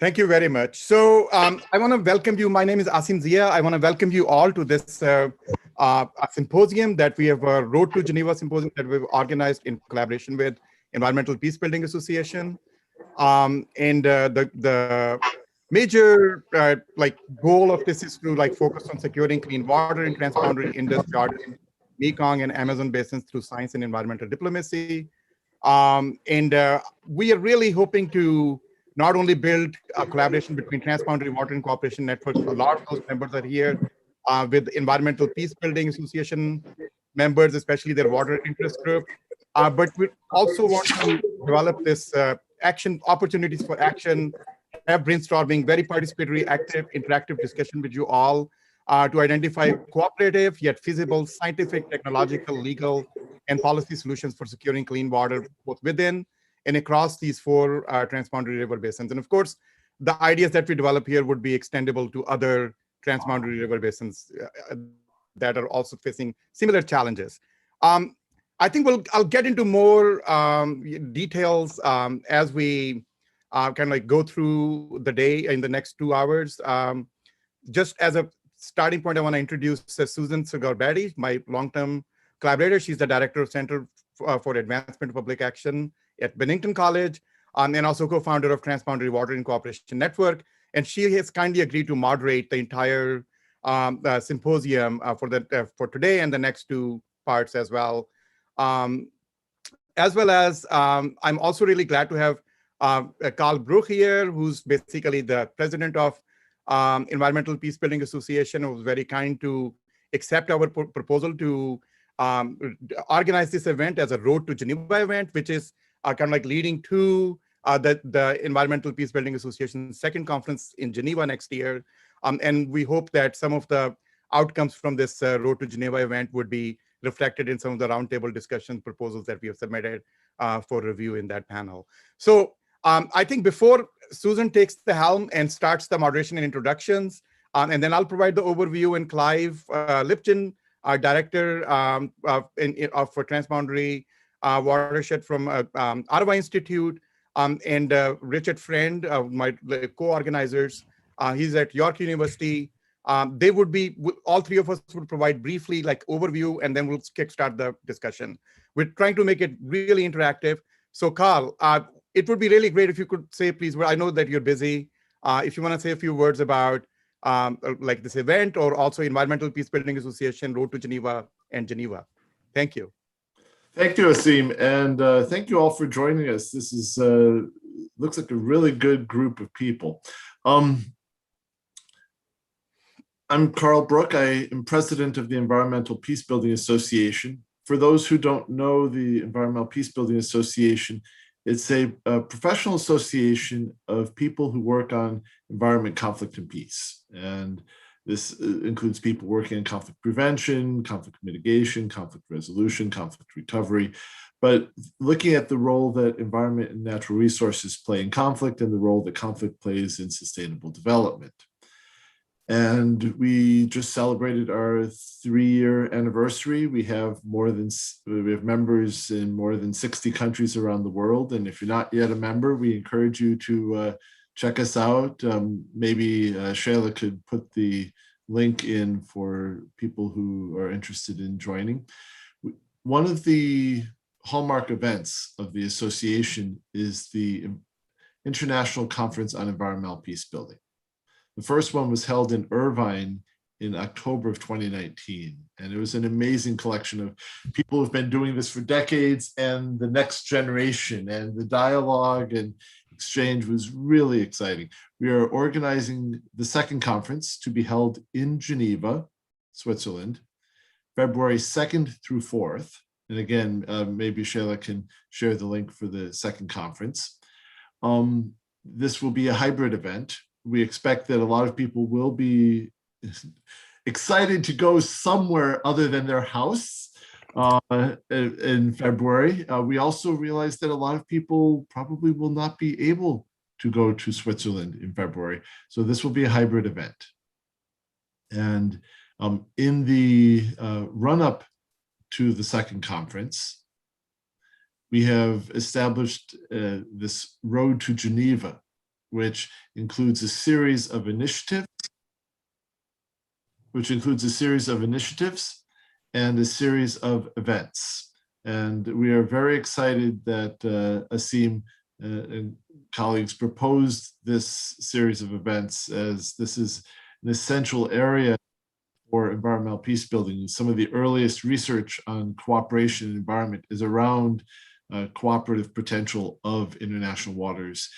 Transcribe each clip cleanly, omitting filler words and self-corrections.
Thank you very much. So I want to welcome you. My name is Asim Zia. I want to welcome you all to this symposium that we have, Road to Geneva symposium that we've organized in collaboration with Environmental Peace Building Association. And the major goal of this is to focus on securing clean water in transboundary Indus, Jordan, Mekong, and Amazon basins through science and environmental diplomacy. And we are really hoping to not only build a collaboration between Transboundary Water and Cooperation Networks, a lot of those members are here, with Environmental Peace Building Association members, especially their water interest group. But we also want to develop this action opportunities for action, have brainstorming, very participatory, active, interactive discussion with you all to identify cooperative yet feasible scientific, technological, legal, and policy solutions for securing clean water both within and across these four transboundary river basins. And of course, the ideas that we develop here would be extendable to other transboundary river basins that are also facing similar challenges. I think I'll get into more details as we go through the day in the next 2 hours. Just as a starting point, I want to introduce Susan Sugarbetti, my long-term collaborator. She's the director of Center for Advancement of Public Action at Bennington College, and also co-founder of Transboundary Water and Cooperation Network. And she has kindly agreed to moderate the entire symposium for today and the next two parts as well. As well as I'm also really glad to have Carl Bruch here, who's basically the president of Environmental Peace Building Association, who was very kind to accept our proposal to organize this event as a Road to Geneva event, which is leading to the Environmental Peace Building Association's second conference in Geneva next year. And we hope that some of the outcomes from this Road to Geneva event would be reflected in some of the roundtable discussion proposals that we have submitted for review in that panel. So I think before Susan takes the helm and starts the moderation and introductions, and then I'll provide the overview, and Clive Lipton, our director for Transboundary Watershed from Ottawa Institute, and Richard Friend, my co-organizers, he's at York University. They would be, all three of us would provide briefly overview, and then we'll kickstart the discussion. We're trying to make it really interactive. So Carl, it would be really great if you could say, please, I know that you're busy. If you want to say a few words about this event, or also Environmental Peace Building Association, Road to Geneva, and Geneva. Thank you. Thank you, Asim, and thank you all for joining us. This is looks like a really good group of people. I'm Carl Bruch. I am president of the Environmental Peace Building Association. For those who don't know the Environmental Peace Building Association, it's a professional association of people who work on environment, conflict, and peace. And this includes people working in conflict prevention, conflict mitigation, conflict resolution, conflict recovery, but looking at the role that environment and natural resources play in conflict and the role that conflict plays in sustainable development. And we just celebrated our 3-year anniversary. We have members in more than 60 countries around the world. And if you're not yet a member, we encourage you to check us out. Maybe Shayla could put the link in for people who are interested in joining. One of the hallmark events of the association is the International Conference on Environmental Peace Building. The first one was held in Irvine in October of 2019. And it was an amazing collection of people who've been doing this for decades and the next generation, and the dialogue and exchange was really exciting. We are organizing the second conference to be held in Geneva, Switzerland, February 2nd through 4th. And again, maybe Shayla can share the link for the second conference. This will be a hybrid event. We expect that a lot of people will be excited to go somewhere other than their house in February. We also realize that a lot of people probably will not be able to go to Switzerland in February. So this will be a hybrid event. And in the run-up to the second conference, we have established this Road to Geneva which includes a series of initiatives, and a series of events. And we are very excited that Asim and colleagues proposed this series of events, as this is an essential area for environmental peace building. Some of the earliest research on cooperation and environment is around cooperative potential of international waters.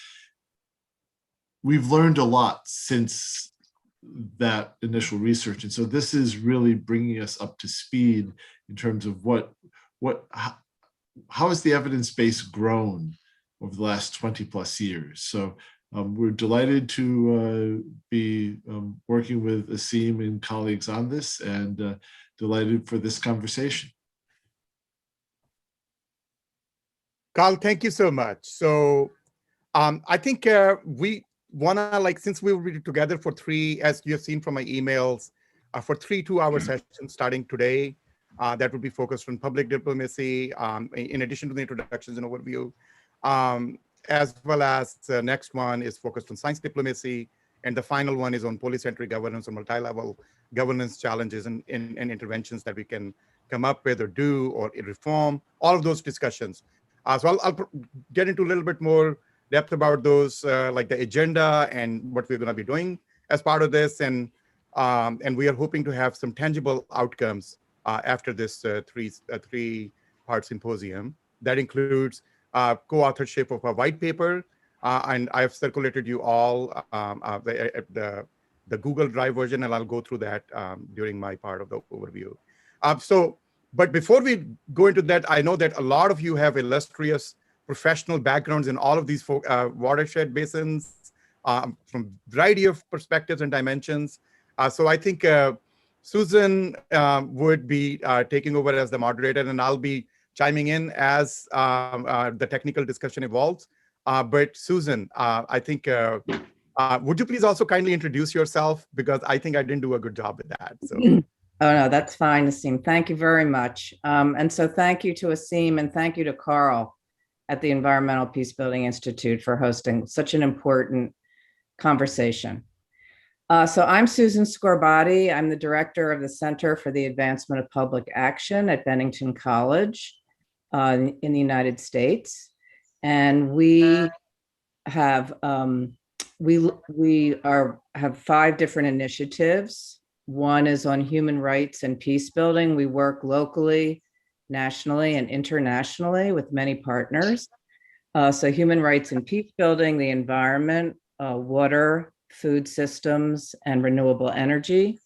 We've learned a lot since that initial research, and so this is really bringing us up to speed in terms of how has the evidence base grown over the last 20 plus years. So we're delighted to be working with Asim and colleagues on this, and delighted for this conversation. Carl, thank you so much. So I think we want to, since we will be together for three, as you have seen from my emails, for 3 2-hour sessions starting today, that will be focused on public diplomacy, in addition to the introductions and overview, as well as the next one is focused on science diplomacy, and the final one is on polycentric governance or multi-level governance challenges and interventions that we can come up with or do or reform, all of those discussions. So I'll get into a little bit more depth about those, like the agenda and what we're going to be doing as part of this, and we are hoping to have some tangible outcomes after this three-part symposium. That includes co-authorship of a white paper, and I've circulated you all the Google Drive version, and I'll go through that during my part of the overview. But before we go into that, I know that a lot of you have illustrious professional backgrounds in all of these watershed basins from a variety of perspectives and dimensions. So I think Susan would be taking over as the moderator, and I'll be chiming in as the technical discussion evolves. But Susan, I think, would you please also kindly introduce yourself? Because I think I didn't do a good job with that. So. Oh, no, that's fine, Asim. Thank you very much. And so thank you to Asim, and thank you to Carl at the Environmental Peacebuilding Institute for hosting such an important conversation. So I'm Susan Scorbati. I'm the director of the Center for the Advancement of Public Action at Bennington College in the United States. And we have have 5 different initiatives. One is on human rights and peace building. We work locally, nationally, and internationally with many partners. So human rights and peace building, the environment, water, food systems, and renewable energy.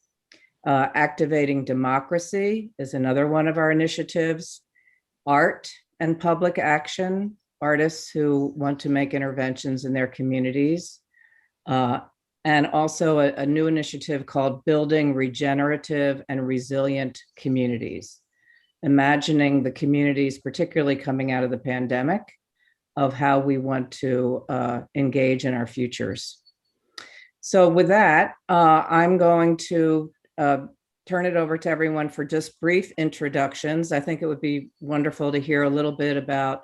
Activating democracy is another one of our initiatives. Art and public action, artists who want to make interventions in their communities. And also a new initiative called Building Regenerative and Resilient Communities, imagining the communities, particularly coming out of the pandemic, of how we want to engage in our futures. So with that, I'm going to turn it over to everyone for just brief introductions. I think it would be wonderful to hear a little bit about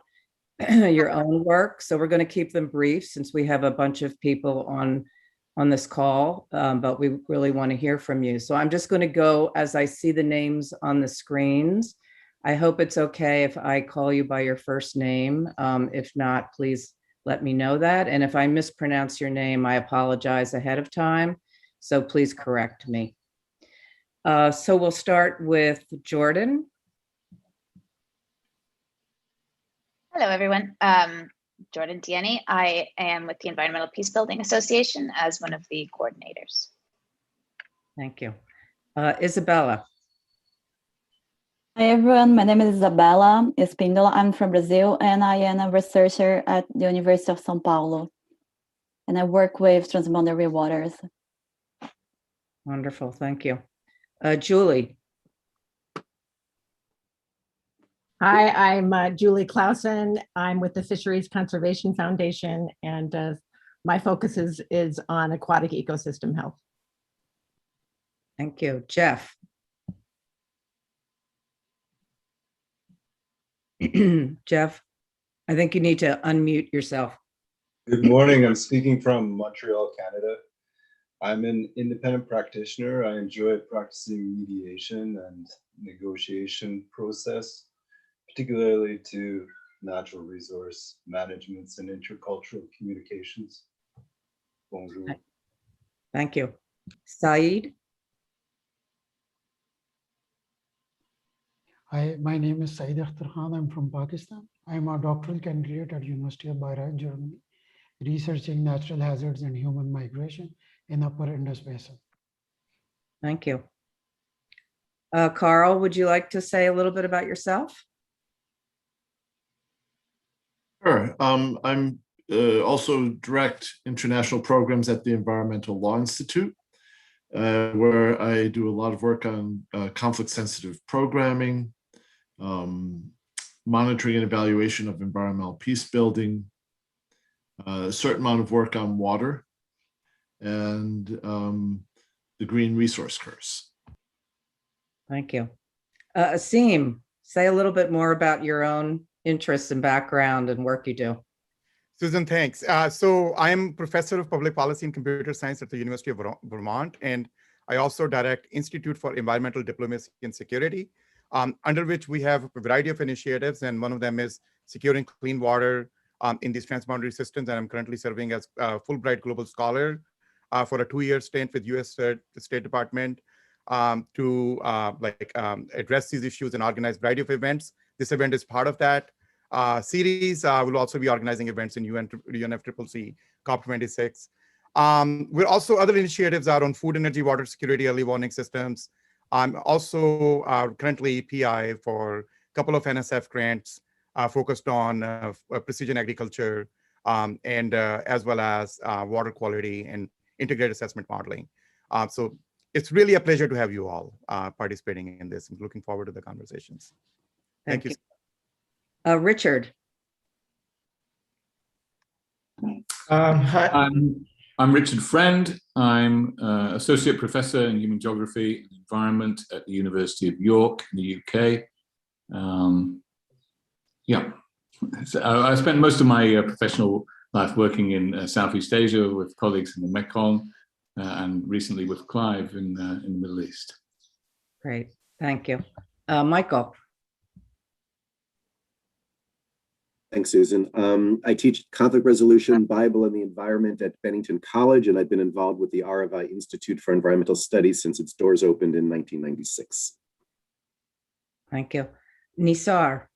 your own work. So we're going to keep them brief since we have a bunch of people on this call, but we really want to hear from you. So I'm just going to go as I see the names on the screens. I hope it's okay if I call you by your first name. If not, please let me know that. And if I mispronounce your name, I apologize ahead of time. So please correct me. So we'll start with Jordan. Hello, everyone. Jordan Dieni. I am with the Environmental Peacebuilding Association as one of the coordinators. Thank you. Isabella. Hi, everyone. My name is Isabella Espíndola. I'm from Brazil, and I am a researcher at the University of São Paulo. And I work with Transboundary waters. Wonderful. Thank you. Julie. Hi, I'm Julie Clausen. I'm with the Fisheries Conservation Foundation, and my focus is on aquatic ecosystem health. Thank you. Jeff. Jeff, I think you need to unmute yourself. Good morning. I'm speaking from Montreal, Canada. I'm an independent practitioner. I enjoy practicing mediation and negotiation process, particularly to natural resource managements and intercultural communications. Bonjour. Thank you. Saeed? Hi, my name is Saeed Akhtar Khan. I'm from Pakistan. I'm a doctoral candidate at University of Bayreuth, Germany, researching natural hazards and human migration in Upper Indus Basin. Thank you. Carl, would you like to say a little bit about yourself? Sure. I'm also direct international programs at the Environmental Law Institute, where I do a lot of work on conflict-sensitive programming, monitoring and evaluation of environmental peace building, a certain amount of work on water, and the green resource curse. Thank you. Asim, say a little bit more about your own interests and background and work you do. Susan, thanks. So I'm professor of public policy and computer science at the University of Vermont, and I also direct Institute for Environmental Diplomacy and Security, under which we have a variety of initiatives, and one of them is securing clean water in these transboundary systems. And I'm currently serving as a Fulbright Global Scholar for a 2-year stint with U.S. State Department to address these issues and organize a variety of events. This event is part of that series. We'll also be organizing events in UNFCCC COP26. We're also, other initiatives are on food, energy, water security, early warning systems. I'm also currently PI for a couple of NSF grants focused on precision agriculture and as well as water quality and integrated assessment modeling. So it's really a pleasure to have you all participating in this. I'm looking forward to the conversations. Thank you. Richard. Hi. I'm Richard Friend. I'm Associate Professor in Human Geography and Environment at the University of York in the UK. So I spent most of my professional life working in Southeast Asia with colleagues in the Mekong and recently with Clive in the Middle East. Great, thank you. Michael. Thanks, Susan. I teach conflict resolution, Bible, and the environment at Bennington College, and I've been involved with the RFI Institute for Environmental Studies since its doors opened in 1996. Thank you. Nisar.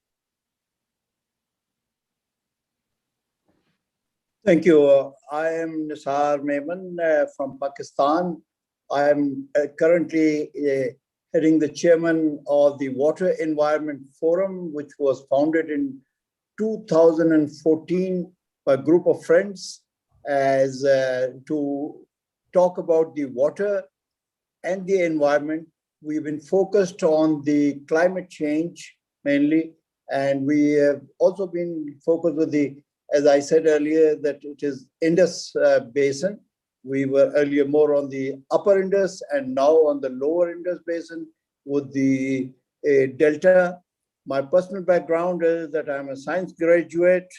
Thank you. I am Nisar Memon from Pakistan. I am currently heading the chairman of the Water Environment Forum, which was founded in 2014 by a group of friends as to talk about the water and the environment. We've been focused on the climate change mainly, and we have also been focused with the, as I said earlier, that it is Indus Basin. We were earlier more on the upper Indus and now on the lower Indus Basin with the Delta. My personal background is that I'm a science graduate,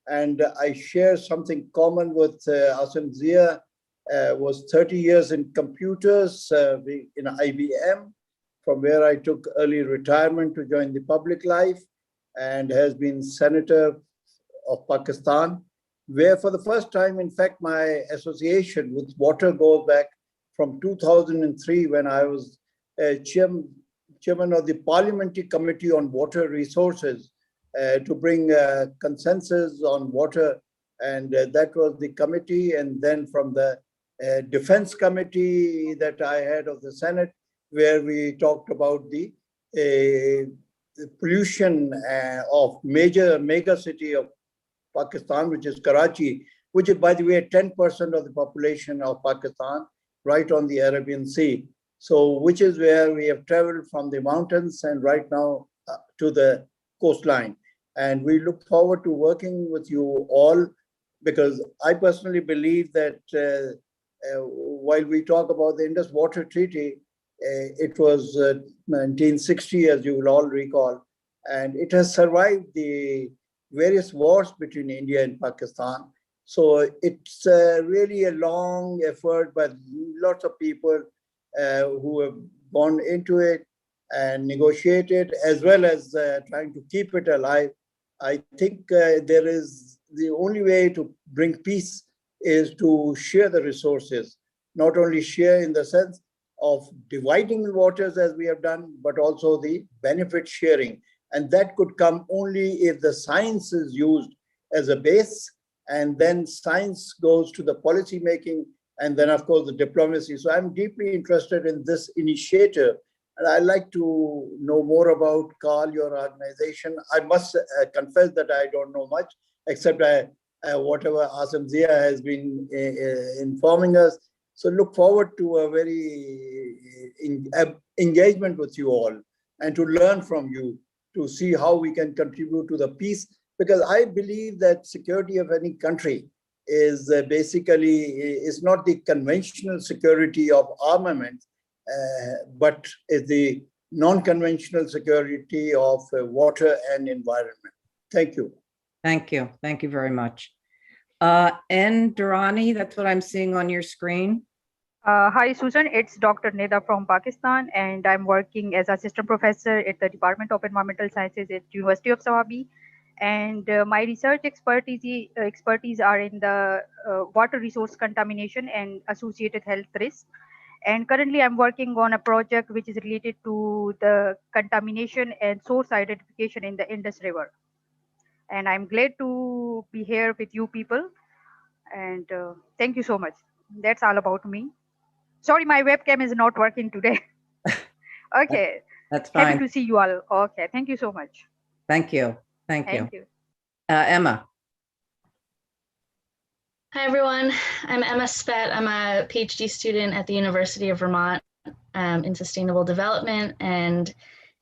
and I share something common with Asim Zia. Was 30 years in computers in IBM, from where I took early retirement to join the public life, and has been Senator of Pakistan, where for the first time, in fact, my association with water goes back from 2003 when I was chairman of the Parliamentary Committee on Water Resources to bring consensus on water. And that was the committee. And then from the Defense Committee that I had of the Senate, where we talked about the pollution of mega city of Pakistan, which is Karachi, which is, by the way, 10% of the population of Pakistan, right on the Arabian Sea. So, which is where we have traveled from the mountains and right now to the coastline. And we look forward to working with you all, because I personally believe that while we talk about the Indus Water Treaty, it was 1960, as you will all recall, and it has survived the various wars between India and Pakistan. So it's really a long effort, but lots of people who have gone into it and negotiated, as well as trying to keep it alive. I think there is the only way to bring peace is to share the resources, not only share in the sense of dividing waters as we have done, but also the benefit sharing. And that could come only if the science is used as a base, and then science goes to the policy making, and then of course the diplomacy. So I'm deeply interested in this initiative, and I'd like to know more about, Carl, your organization. I must confess that I don't know much, except whatever Asim Zia has been informing us. So look forward to a very engagement with you all and to learn from you, to see how we can contribute to the peace, because I believe that security of any country is basically is not the conventional security of armament, but is the non-conventional security of water and environment. Thank you. Thank you. Thank you very much. N. Durrani, that's what I'm seeing on your screen. Hi, Susan. It's Dr. Neda from Pakistan, and I'm working as assistant professor at the Department of Environmental Sciences at University of Sawabi. And my research expertise are in the water resource contamination and associated health risks. And currently I'm working on a project which is related to the contamination and source identification in the Indus River. And I'm glad to be here with you people. And thank you so much. That's all about me. Sorry, my webcam is not working today. Okay. That's fine. Happy to see you all. Okay. Thank you so much. Thank you. Thank you. Thank you. Emma. Hi, everyone. I'm Emma Spett. I'm a PhD student at the University of Vermont in sustainable development and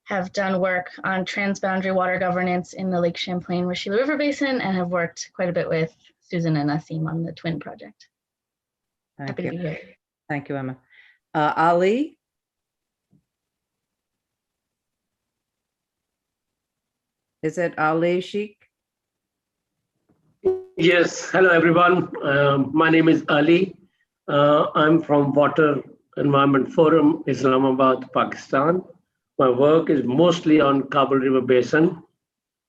have done work on transboundary water governance in the Lake Champlain-Richelieu River Basin and have worked quite a bit with Susan and Asim on the Twin project. Happy to be here. Thank you, Emma. Ali? Is it Ali Sheikh? Yes, hello everyone. My name is Ali. I'm from Water Environment Forum, Islamabad, Pakistan. My work is mostly on Kabul River Basin,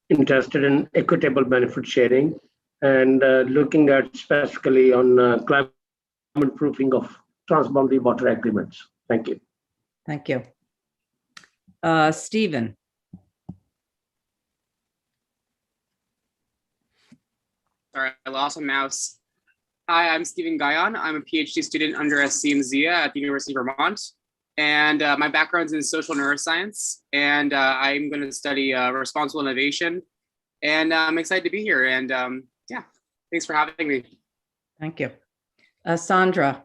interested in equitable benefit sharing and looking at specifically on climate proofing of transboundary water agreements. Thank you. Thank you. Stephen. Sorry, I lost my mouse. Hi, I'm Stephen Guyon. I'm a PhD student under Asim Zia at the University of Vermont. And my background's in social neuroscience. And I'm going to study responsible innovation. And I'm excited to be here. And yeah, thanks for having me. Thank you. Sandra.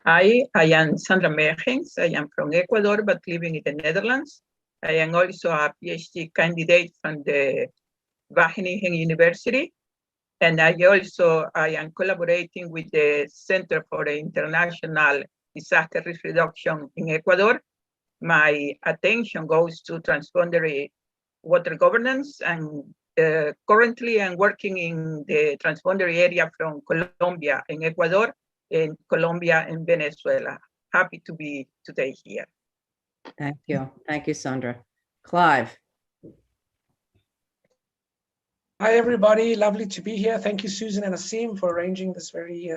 Hi, I am Sandra Mergens. I am from Ecuador, but living in the Netherlands. I am also a PhD candidate from the Wageningen University. And I am collaborating with the Center for International Disaster Risk Reduction in Ecuador. My attention goes to transboundary water governance, and currently I'm working in the transboundary area from Colombia and Ecuador, and Colombia and Venezuela. Happy to be today here. Thank you. Thank you, Sandra. Clive. Hi, everybody. Lovely to be here. Thank you, Susan and Asim, for arranging this very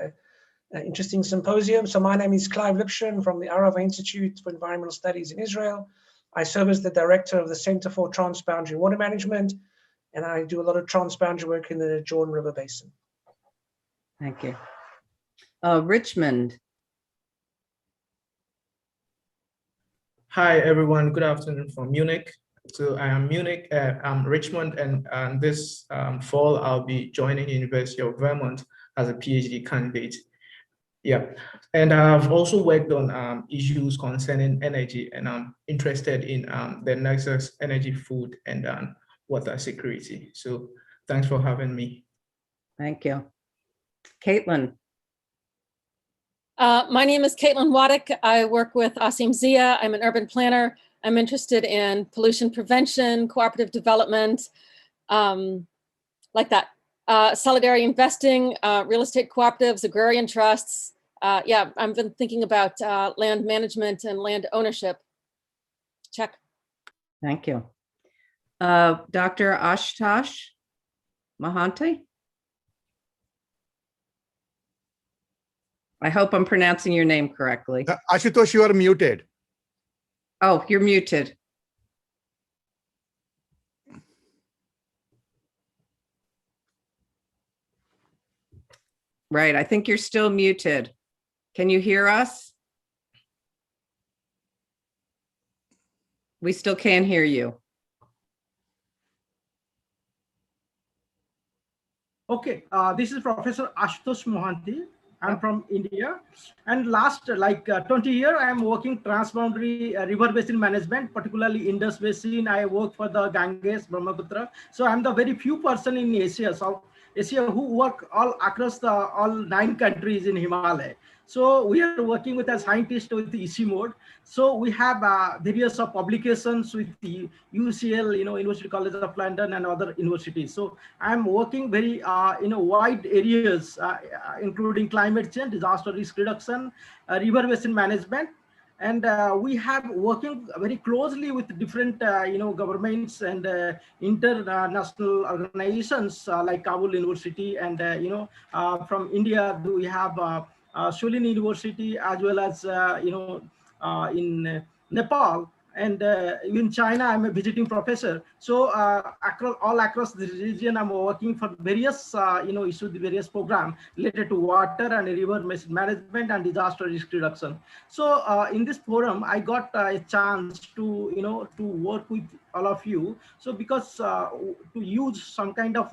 interesting symposium. So my name is Clive Lipshin from the Arava Institute for Environmental Studies in Israel. I serve as the director of the Center for Transboundary Water Management, and I do a lot of transboundary work in the Jordan River Basin. Thank you. Richmond. Hi, everyone. Good afternoon from Munich. So I am Munich, I'm Richmond, and this fall I'll be joining the University of Vermont as a PhD candidate. Yeah, and I've also worked on issues concerning energy, and I'm interested in the nexus energy, food, and water security. So thanks for having me. Thank you. Caitlin. My name is Caitlin Waddick. I work with Asim Zia. I'm an urban planner. I'm interested in pollution prevention, cooperative development, like that. Solidarity investing, real estate cooperatives, agrarian trusts. Yeah, I've been thinking about land management and land ownership. Check. Thank you. Dr. Ashutosh Mohanty. I hope I'm pronouncing your name correctly. Ashutosh, you are muted. Oh, you're muted. Right, I think you're still muted. Can you hear us? We still can't hear you. Okay, this is Professor Ashutosh Mohanty. I'm from India, and last 20 years, I'm working transboundary river basin management, particularly Indus Basin. I work for the Ganges, Brahmaputra. So I'm the very few person in Asia, South Asia, who work all across all 9 countries in Himalaya. So we are working with a scientist with the EC mode. So we have various publications with the UCL, University College of London and other universities. So I'm working very wide areas, including climate change, disaster risk reduction, river basin management. And we have working very closely with different, governments and international organizations like Kabul University. And, from India, we have Shulin University, as well as, in Nepal. And in China, I'm a visiting professor. So all across the region, I'm working for various, issues, various programs related to water and river management and disaster risk reduction. So in this forum, I got a chance to, to work with all of you. So because to use some kind of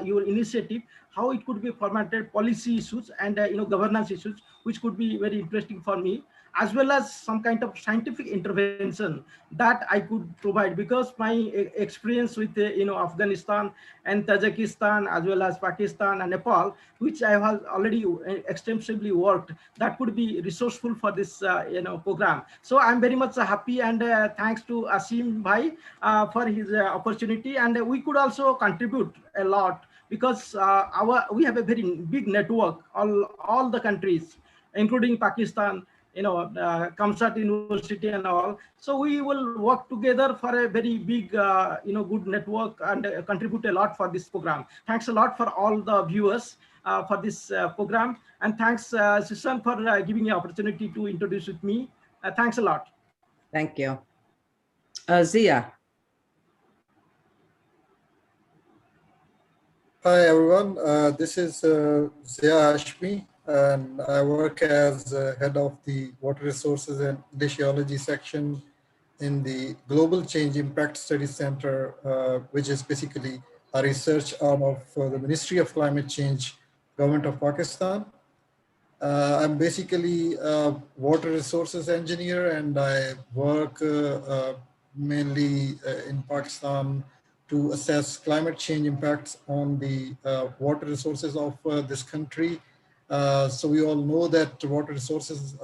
your initiative, how it could be formatted policy issues and, governance issues, which could be very interesting for me, as well as some kind of scientific intervention that I could provide, because my experience with Afghanistan and Tajikistan, as well as Pakistan and Nepal, which I have already extensively worked, that could be resourceful for this program. So I'm very much happy, and thanks to Asim Bhai for his opportunity. And we could also contribute a lot, because we have a very big network, all the countries, including Pakistan, Kamsat University and all. So we will work together for a very big, good network, and contribute a lot for this program. Thanks a lot for all the viewers for this program. And thanks, Susan, for giving me opportunity to introduce with me. Thanks a lot. Thank you. Zia. Hi, everyone. This is Zia Hashmi, and I work as head of the Water Resources and Glaciology section in the Global Change Impact Studies Center, which is basically a research arm of the Ministry of Climate Change, Government of Pakistan. I'm basically a water resources engineer, and I work mainly in Pakistan to assess climate change impacts on the water resources of this country. So we all know that water resources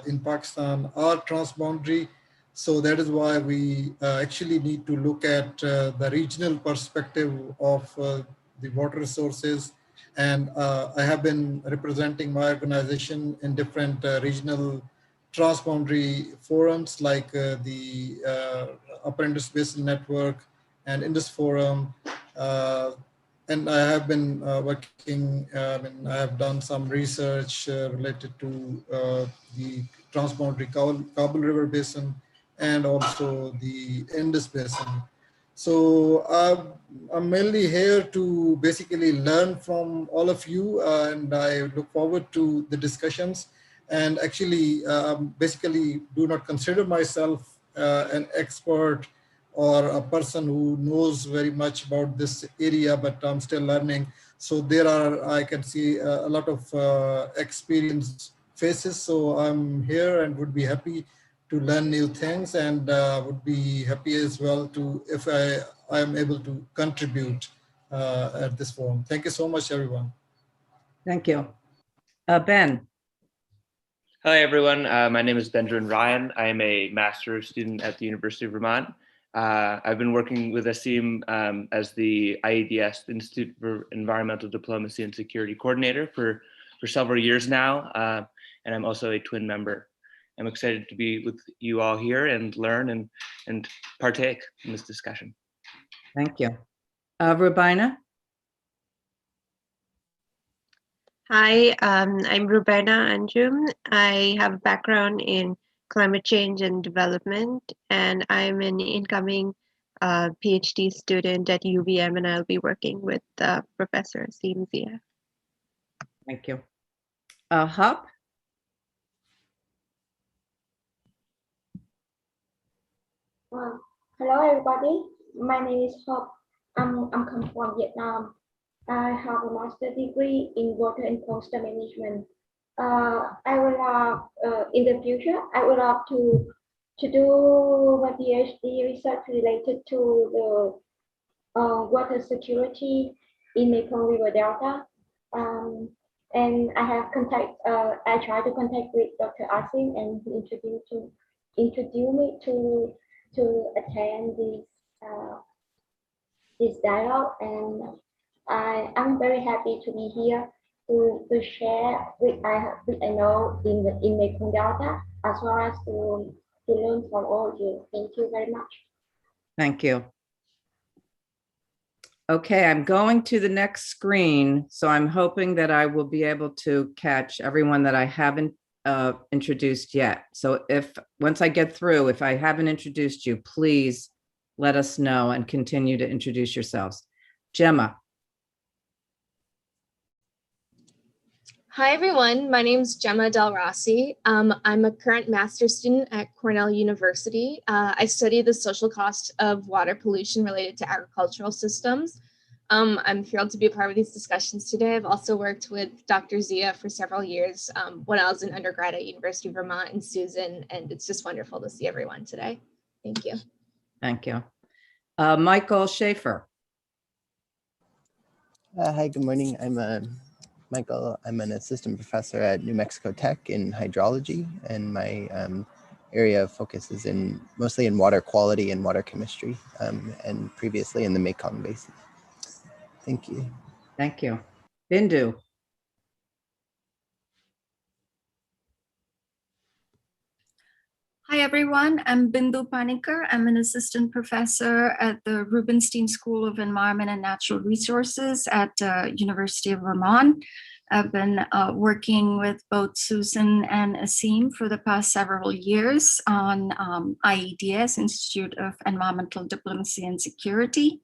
in Pakistan are transboundary. So that is why we actually need to look at the regional perspective of the water resources. And I have been representing my organization in different regional transboundary forums, like the Upper Indus Basin Network and Indus Forum. And I have been working, and I have done some research related to the transboundary Kabul River Basin and also the Indus Basin. So I'm mainly here to basically learn from all of you, and I look forward to the discussions. And actually, basically do not consider myself an expert or a person who knows very much about this area, but I'm still learning. So there are, I can see a lot of experienced faces. So I'm here and would be happy to learn new things, and would be happy as well to, if I am able to contribute at this forum. Thank you so much, everyone. Thank you. Ben. Hi, everyone. My name is Benjamin Ryan. I am a master's student at the University of Vermont. I've been working with ASEEM as the IEDS, Institute for Environmental Diplomacy and Security Coordinator for several years now, and I'm also a twin member. I'm excited to be with you all here and learn and partake in this discussion. Thank you. Rubina? Hi, I'm Rubina Anjum. I have a background in climate change and development, and I'm an incoming PhD student at UVM, and I'll be working with Professor Asim Zia. Thank you. Hop? Hello, everybody. My name is Hop. I'm come from Vietnam. I have a master's degree in water and coastal management. I would love, in the future, I would love to do my PhD research related to the water security in Mekong River Delta. And I have contact. I try to contact with Dr. Asim, and he introduced me to attend this dialogue, and I'm very happy to be here to share what I know in Mekong Delta, as well as to learn from all of you. Thank you very much. Thank you. Okay, I'm going to the next screen, so I'm hoping that I will be able to catch everyone that I haven't introduced yet. So once I get through, if I haven't introduced you, please let us know and continue to introduce yourselves. Gemma. Hi, everyone. My name is Gemma Del Rossi. I'm a current master's student at Cornell University. I study the social cost of water pollution related to agricultural systems. I'm thrilled to be a part of these discussions today. I've also worked with Dr. Zia for several years when I was an undergrad at University of Vermont, and Susan, and it's just wonderful to see everyone today. Thank you. Thank you. Michael Schaefer. Hi, good morning. I'm Michael. I'm an assistant professor at New Mexico Tech in hydrology, and my area of focus is mostly in water quality and water chemistry, and previously in the Mekong Basin. Thank you. Thank you. Bindu. Hi, everyone. I'm Bindu Panikkar. I'm an assistant professor at the Rubenstein School of Environment and Natural Resources at University of Vermont. I've been working with both Susan and Asim for the past several years on IEDS, Institute of Environmental Diplomacy and Security,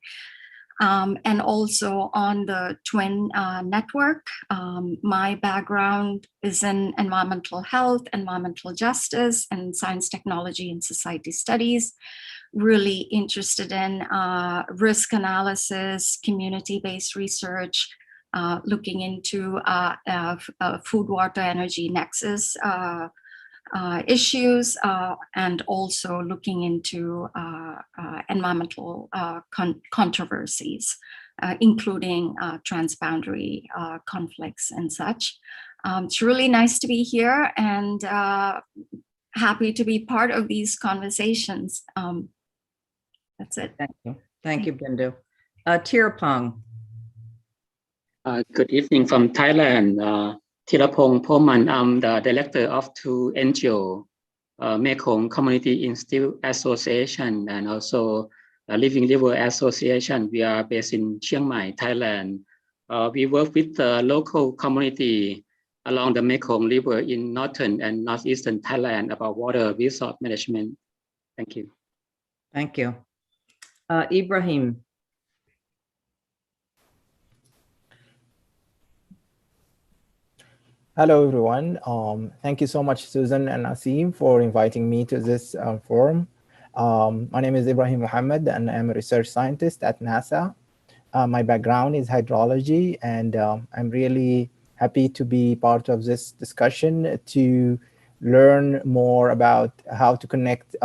and also on the Twin Network. My background is in environmental health, environmental justice, and science, technology, and society studies. Really interested in risk analysis, community-based research, looking into food, water, energy nexus issues, and also looking into environmental controversies, including transboundary conflicts and such. It's really nice to be here and happy to be part of these conversations. That's it. Thank you. Thank you, Bindu. Tirapong. Good evening from Thailand. Tirapong Poman, I'm the director of two NGO, Mekong Community Institute Association, and also Living River Association. We are based in Chiang Mai, Thailand. We work with the local community along the Mekong River in northern and northeastern Thailand about water resource management. Thank you. Thank you. Ibrahim. Hello, everyone. Thank you so much, Susan and Asim, for inviting me to this forum. My name is Ibrahim Mohammed, and I'm a research scientist at NASA. My background is hydrology, and I'm really happy to be part of this discussion to learn more about how to connect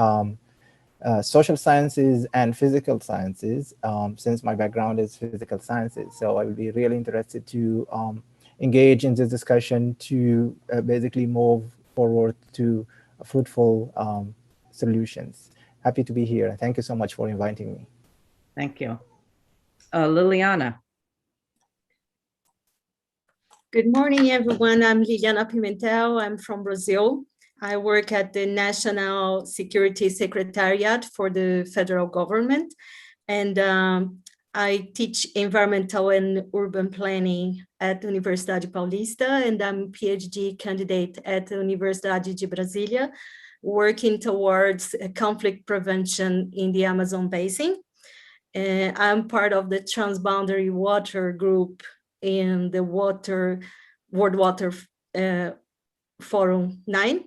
social sciences and physical sciences, since my background is physical sciences. So I would be really interested to engage in this discussion to basically move forward to fruitful solutions. happy to be here. Thank you so much for inviting me. Thank you. Liliana. Good morning, everyone. I'm Liliana Pimentel. I'm from Brazil. I work at the National Security Secretariat for the federal government. And I teach environmental and urban planning at the Universidade Paulista, and I'm a PhD candidate at the Universidade de Brasília, working towards conflict prevention in the Amazon Basin. I'm part of the Transboundary Water Group in the World Water Forum 9.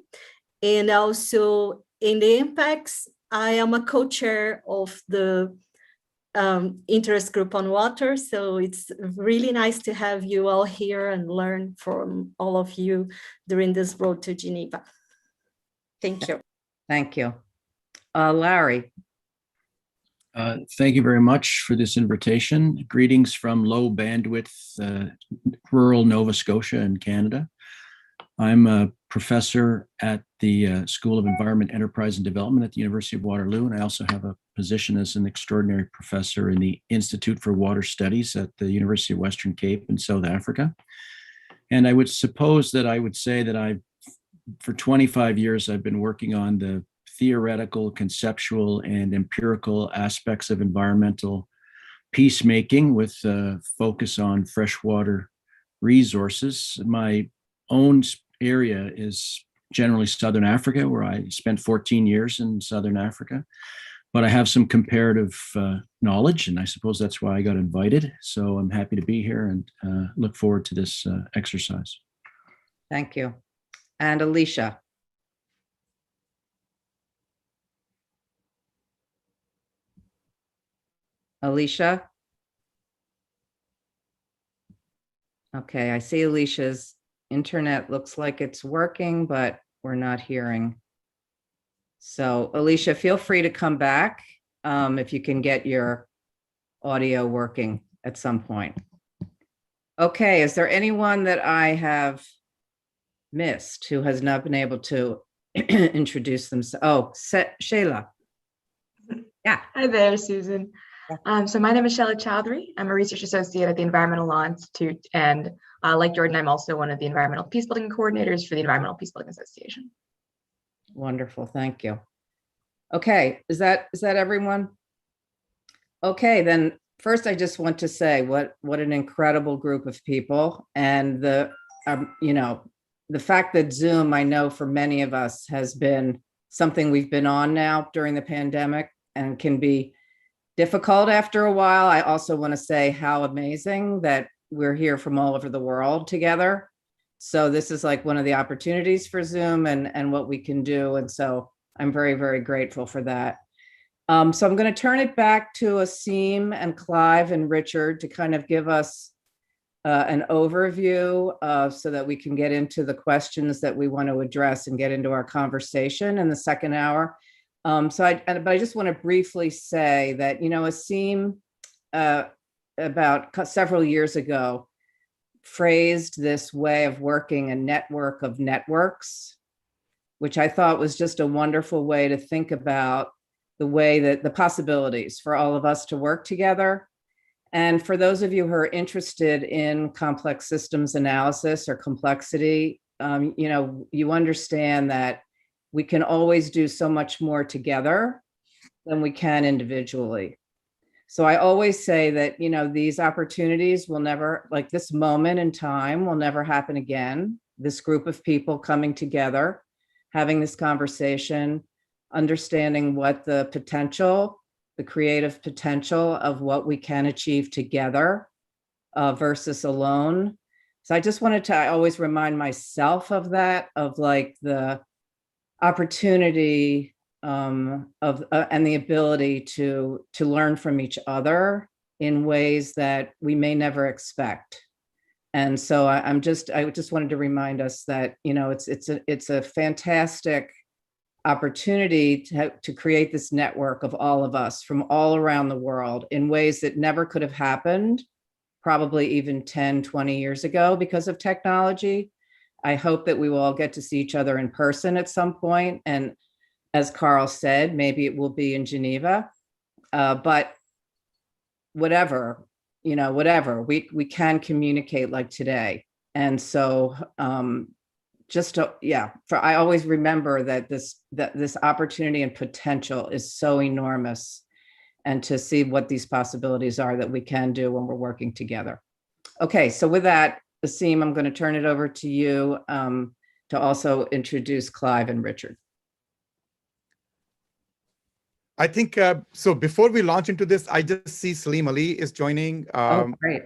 And also in the EnPAx, I am a co-chair of the interest group on water. So it's really nice to have you all here and learn from all of you during this road to Geneva. Thank you. Thank you. Larry. Thank you very much for this invitation. Greetings from low bandwidth rural Nova Scotia in Canada. I'm a professor at the School of Environment, Enterprise and Development at the University of Waterloo, and I also have a position as an extraordinary professor in the Institute for Water Studies at the University of Western Cape in South Africa. And I would suppose that I would say that for 25 years, I've been working on the theoretical, conceptual, and empirical aspects of environmental peacemaking with a focus on freshwater resources. My own area is generally Southern Africa, where I spent 14 years in Southern Africa, but I have some comparative knowledge, and I suppose that's why I got invited. So I'm happy to be here and look forward to this exercise. Thank you. And Alicia. Alicia? Okay, I see Alicia's internet looks like it's working, but we're not hearing. So Alicia, feel free to come back if you can get your audio working at some point. Okay, is there anyone that I have missed who has not been able to introduce themselves? Oh, Shayla. Yeah. Hi there, Susan. So my name is Shayla Chowdhury. I'm a research associate at the Environmental Law Institute, and like Jordan, I'm also one of the environmental peacebuilding coordinators for the Environmental Peacebuilding Association. Wonderful, thank you. Okay, is that everyone? Okay, then first I just want to say what an incredible group of people, and the fact that Zoom, I know for many of us, has been something we've been on now during the pandemic and can be difficult after a while. I also want to say how amazing that we're here from all over the world together. So this is like one of the opportunities for Zoom and what we can do. And so I'm very, very grateful for that. So I'm going to turn it back to Asim and Clive and Richard to kind of give us an overview so that we can get into the questions that we want to address and get into our conversation in the second hour. But I just want to briefly say that, Asim, about several years ago, phrased this way of working a network of networks, which I thought was just a wonderful way to think about the way that the possibilities for all of us to work together. And for those of you who are interested in complex systems analysis or complexity, you understand that we can always do so much more together than we can individually. So I always say that, these opportunities will never, like this moment in time will never happen again. This group of people coming together, having this conversation, understanding what the potential, the creative potential of what we can achieve together versus alone. So I just wanted to always remind myself of that, of like the opportunity and the ability to learn from each other in ways that we may never expect. And so I just wanted to remind us that it's a fantastic opportunity to create this network of all of us from all around the world in ways that never could have happened, probably even 10, 20 years ago because of technology. I hope that we will all get to see each other in person at some point. And as Carl said, maybe it will be in Geneva, but whatever, whatever, we can communicate like today. And so I always remember that this opportunity and potential is so enormous, and to see what these possibilities are that we can do when we're working together. Okay, so with that, Asim, I'm going to turn it over to you to also introduce Clive and Richard. I think, so before we launch into this, I just see Salim Ali is joining. Great.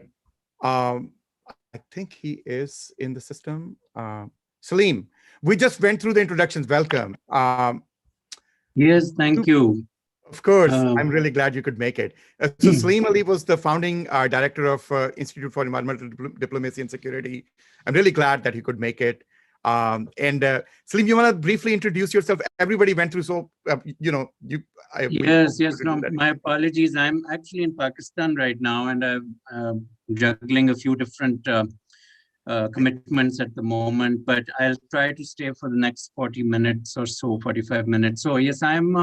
I think he is in the system. Salim, we just went through the introductions. Welcome. Yes, thank you. Of course, I'm really glad you could make it. So Salim Ali was the founding director of Institute for Environmental Diplomacy and Security. I'm really glad that he could make it. Salim, you want to briefly introduce yourself? Everybody went through, so Yes. No, my apologies. I'm actually in Pakistan right now, and I'm juggling a few different commitments at the moment. But I'll try to stay for the next 40 minutes or so, 45 minutes. So yes, I'm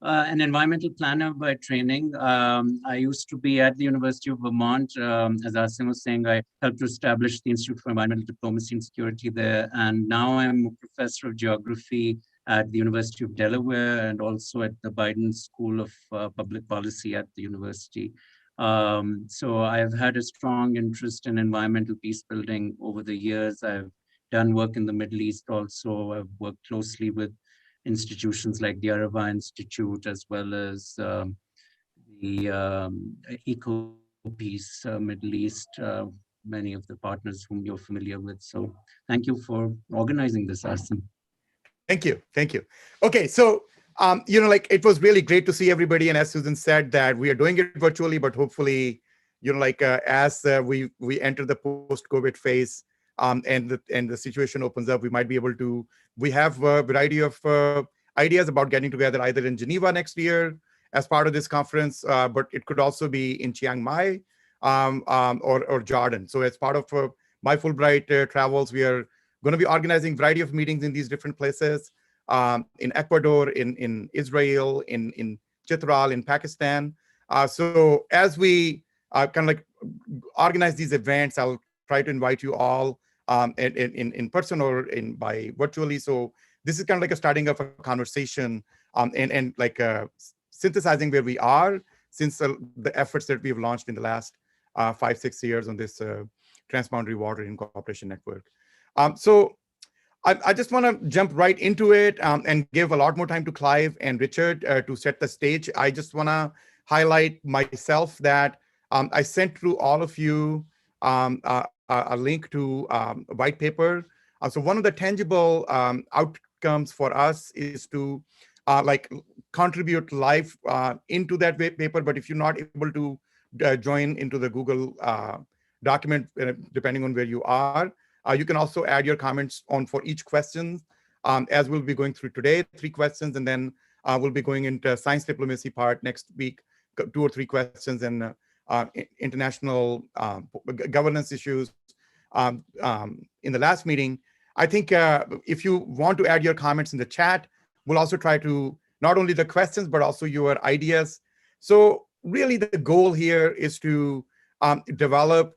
an environmental planner by training. I used to be at the University of Vermont. As Asim was saying, I helped to establish the Institute for Environmental Diplomacy and Security there. And now I'm a professor of geography at the University of Delaware, and also at the Biden School of Public Policy at the university. So I've had a strong interest in environmental peace building over the years. I've done work in the Middle East also. I've worked closely with institutions like the Arava Institute, as well as the Eco-Peace Middle East, many of the partners whom you're familiar with. So thank you for organizing this, Asim. Thank you. Okay, so it was really great to see everybody, and as Susan said, that we are doing it virtually, but hopefully, as we enter the post-COVID phase, and the situation opens up, we might be able to. We have a variety of ideas about getting together either in Geneva next year as part of this conference, but it could also be in Chiang Mai or Jordan. So as part of my Fulbright travels, we are going to be organizing a variety of meetings in these different places, in Ecuador, in Israel, in Chitral, in Pakistan. So as we organize these events, I'll try to invite you all in person or by virtually. So this is kind of like a starting of a conversation and synthesizing where we are since the efforts that we've launched in the last 5-6 years on this Transboundary Water in Cooperation Network. So I just want to jump right into it and give a lot more time to Clive and Richard to set the stage. I just want to highlight myself that I sent through all of you a link to a white paper. So one of the tangible outcomes for us is to contribute live into that paper. But if you're not able to join into the Google document, depending on where you are, you can also add your comments on for each question, as we'll be going through today, 3 questions, and then we'll be going into science diplomacy part next week, 2 or 3 questions, and international governance issues in the last meeting. I think if you want to add your comments in the chat, we'll also try to not only the questions, but also your ideas. So really the goal here is to develop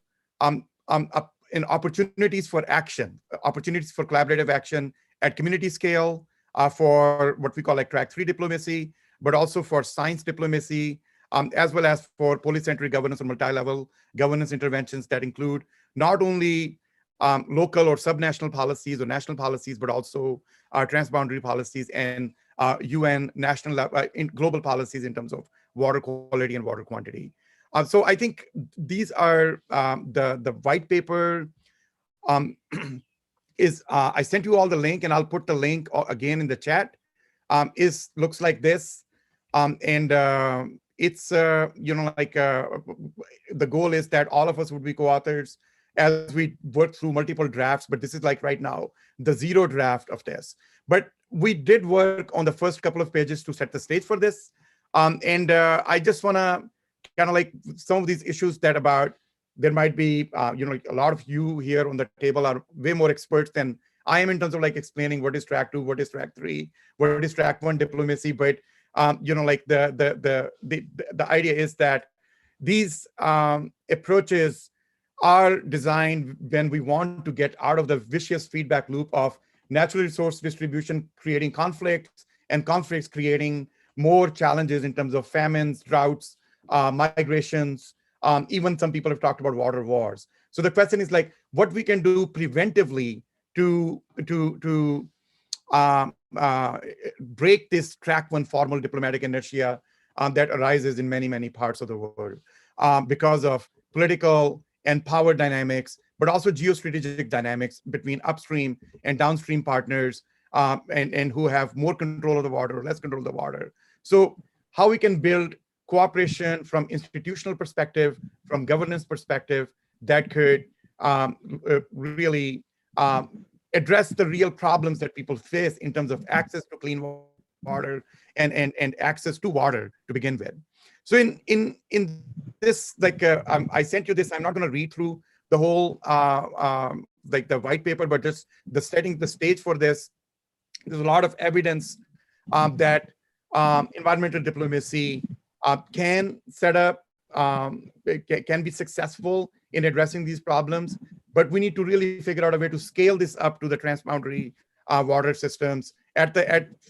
opportunities for action, opportunities for collaborative action at community scale for what we call like track 3 diplomacy, but also for science diplomacy, as well as for polycentric governance or multi-level governance interventions that include not only local or subnational policies or national policies, but also transboundary policies and UN national global policies in terms of water quality and water quantity. So I think these are the white paper is I sent you all the link, and I'll put the link again in the chat. Looks like this, and it's the goal is that all of us would be co-authors as we work through multiple drafts. But this is like right now the 0 draft of this. But we did work on the first couple of pages to set the stage for this, and I just want to kind of like some of these issues that about there might be a lot of you here on the table are way more experts than I am in terms of like explaining what is track 2, what is track 3, what is track 1 diplomacy. But like the idea is that these approaches are designed when we want to get out of the vicious feedback loop of natural resource distribution creating conflicts, and conflicts creating more challenges in terms of famines, droughts, migrations. Even some people have talked about water wars. So the question is like what we can do preventively to break this track 1 formal diplomatic inertia that arises in many parts of the world because of political and power dynamics, but also geostrategic dynamics between upstream and downstream partners, and who have more control of the water or less control of the water. So how we can build cooperation from institutional perspective, from governance perspective, that could really address the real problems that people face in terms of access to clean water and access to water to begin with. So in this, like I sent you this. I'm not going to read through the whole like the white paper, but just setting the stage for this. There's a lot of evidence that environmental diplomacy can set up, can be successful in addressing these problems, but we need to really figure out a way to scale this up to the transboundary water systems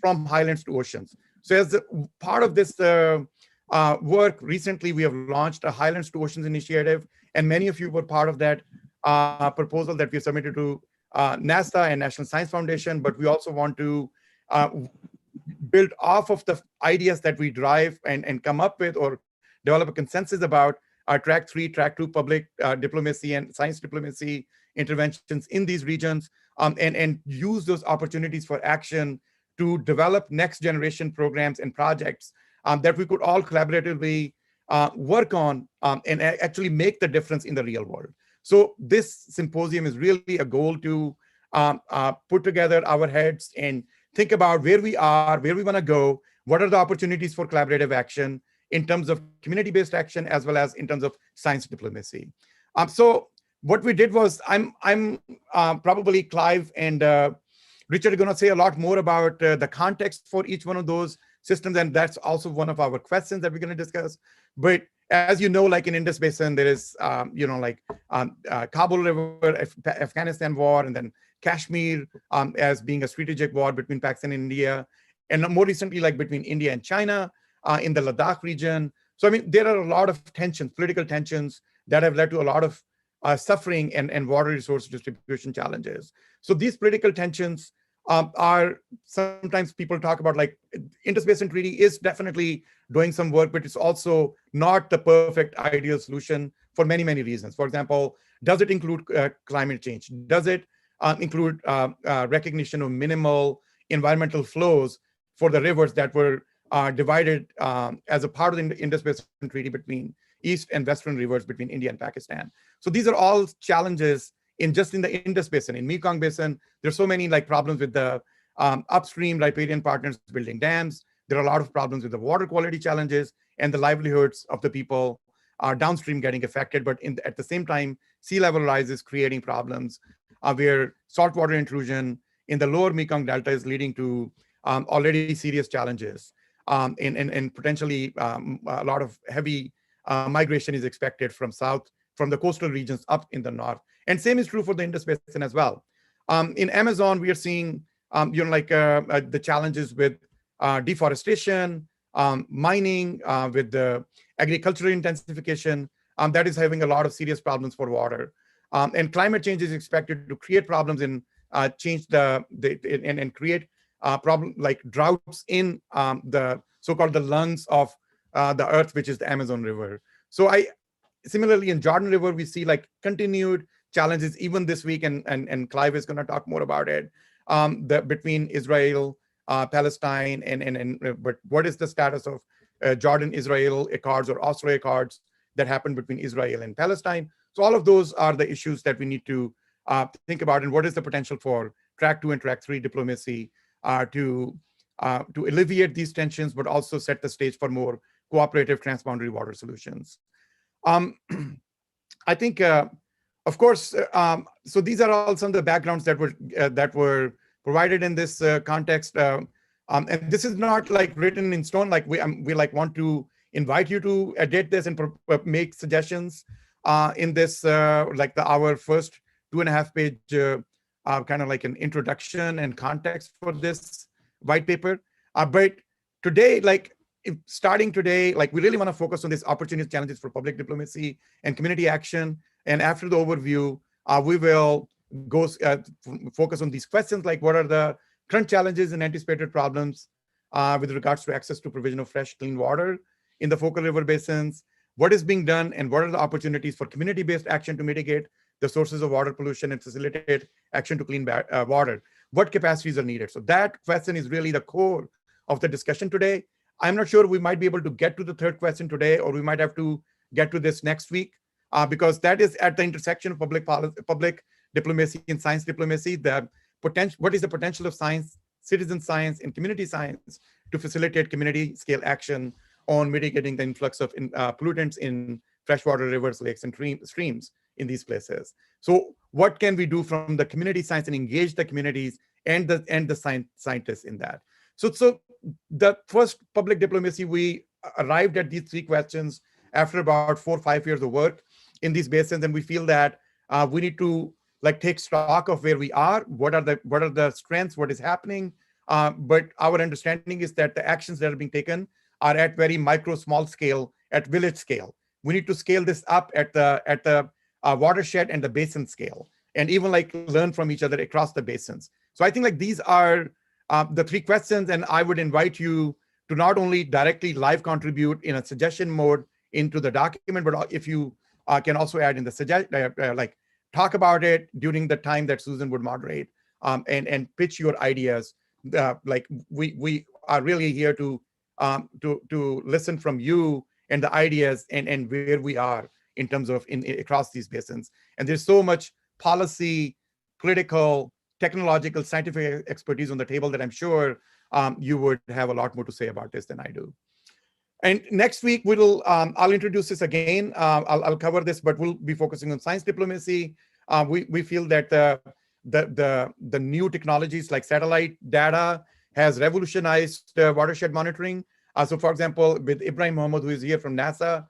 from highlands to oceans. So as part of this work, recently we have launched a Highlands to Oceans initiative, and many of you were part of that proposal that we submitted to NASA and National Science Foundation. But we also want to build off of the ideas that we drive and come up with or develop a consensus about our track 3, track 2 public diplomacy and science diplomacy interventions in these regions, and use those opportunities for action to develop next generation programs and projects that we could all collaboratively work on and actually make the difference in the real world. So this symposium is really a goal to put together our heads and think about where we are, where we want to go, what are the opportunities for collaborative action in terms of community-based action as well as in terms of science diplomacy. So what we did was, I'm probably Clive and Richard are going to say a lot more about the context for each one of those systems, and that's also one of our questions that we're going to discuss. But as you know, like in Indus Basin, there is, Kabul River, Afghanistan war, and then Kashmir as being a strategic war between Pakistan and India, and more recently, like between India and China in the Ladakh region. So, I mean, there are a lot of tensions, political tensions that have led to a lot of suffering and water resource distribution challenges. So these political tensions are sometimes people talk about, like, Indus Basin Treaty is definitely doing some work, but it's also not the perfect ideal solution for many reasons. For example, does it include climate change? Does it include recognition of minimal environmental flows for the rivers that were divided as a part of the Indus Basin Treaty between east and western rivers between India and Pakistan? So these are all challenges in the Indus Basin. In Mekong Basin, there's so many like problems with the upstream riparian partners building dams. There are a lot of problems with the water quality challenges and the livelihoods of the people downstream getting affected. But at the same time, sea level rise is creating problems where saltwater intrusion in the lower Mekong Delta is leading to already serious challenges. And potentially a lot of heavy migration is expected from the coastal regions up in the north. And same is true for the Indus Basin as well. In Amazon, we are seeing the challenges with deforestation, mining, with the agricultural intensification that is having a lot of serious problems for water. And climate change is expected to create problems and change and create problem like droughts in the so-called the lungs of the earth, which is the Amazon River. So similarly in Jordan River, we see like continued challenges even this week, and Clive is going to talk more about it, between Israel, Palestine, but what is the status of Jordan-Israel Accords or Oslo Accords that happened between Israel and Palestine? So all of those are the issues that we need to think about, and what is the potential for track 2 and track 3 diplomacy to alleviate these tensions, but also set the stage for more cooperative transboundary water solutions. I think Of course, so these are all some of the backgrounds that were provided in this context. And this is not like written in stone. Like we like want to invite you to edit this and make suggestions in this like our first 2.5-page kind of like an introduction and context for this white paper. But today, like starting today, like we really want to focus on these opportunities, challenges for public diplomacy and community action. And after the overview, we will go focus on these questions, like what are the current challenges and anticipated problems with regards to access to provision of fresh, clean water in the focal river basins, what is being done, and what are the opportunities for community-based action to mitigate the sources of water pollution and facilitate action to clean water. What capacities are needed? So that question is really the core of the discussion today. I'm not sure we might be able to get to the third question today, or we might have to get to this next week, because that is at the intersection of public policy, public diplomacy and science diplomacy. The potential, what is the potential of science, citizen science, and community science to facilitate community scale action on mitigating the influx of pollutants in freshwater rivers, lakes, and streams in these places. So what can we do from the community science and engage the communities and the scientists in that? So the first public diplomacy, we arrived at these 3 questions after about 4 or 5 years of work in these basins, and we feel that we need to like take stock of where we are, what are the strengths, what is happening. But our understanding is that the actions that are being taken are at very micro, small scale, at village scale. We need to scale this up at the watershed and the basin scale, and even like learn from each other across the basins. So I think like these are the 3 questions, and I would invite you to not only directly live contribute in a suggestion mode into the document, but if you can also add in the like talk about it during the time that Susan would moderate, and pitch your ideas. Like we are really here to listen from you and the ideas and where we are in terms of across these basins. And there's so much policy, political, technological, scientific expertise on the table that I'm sure you would have a lot more to say about this than I do. And next week, I'll introduce this again. I'll cover this, but we'll be focusing on science diplomacy. We feel that the new technologies like satellite data has revolutionized watershed monitoring. So for example, with Ibrahim Mohammed, who is here from NASA,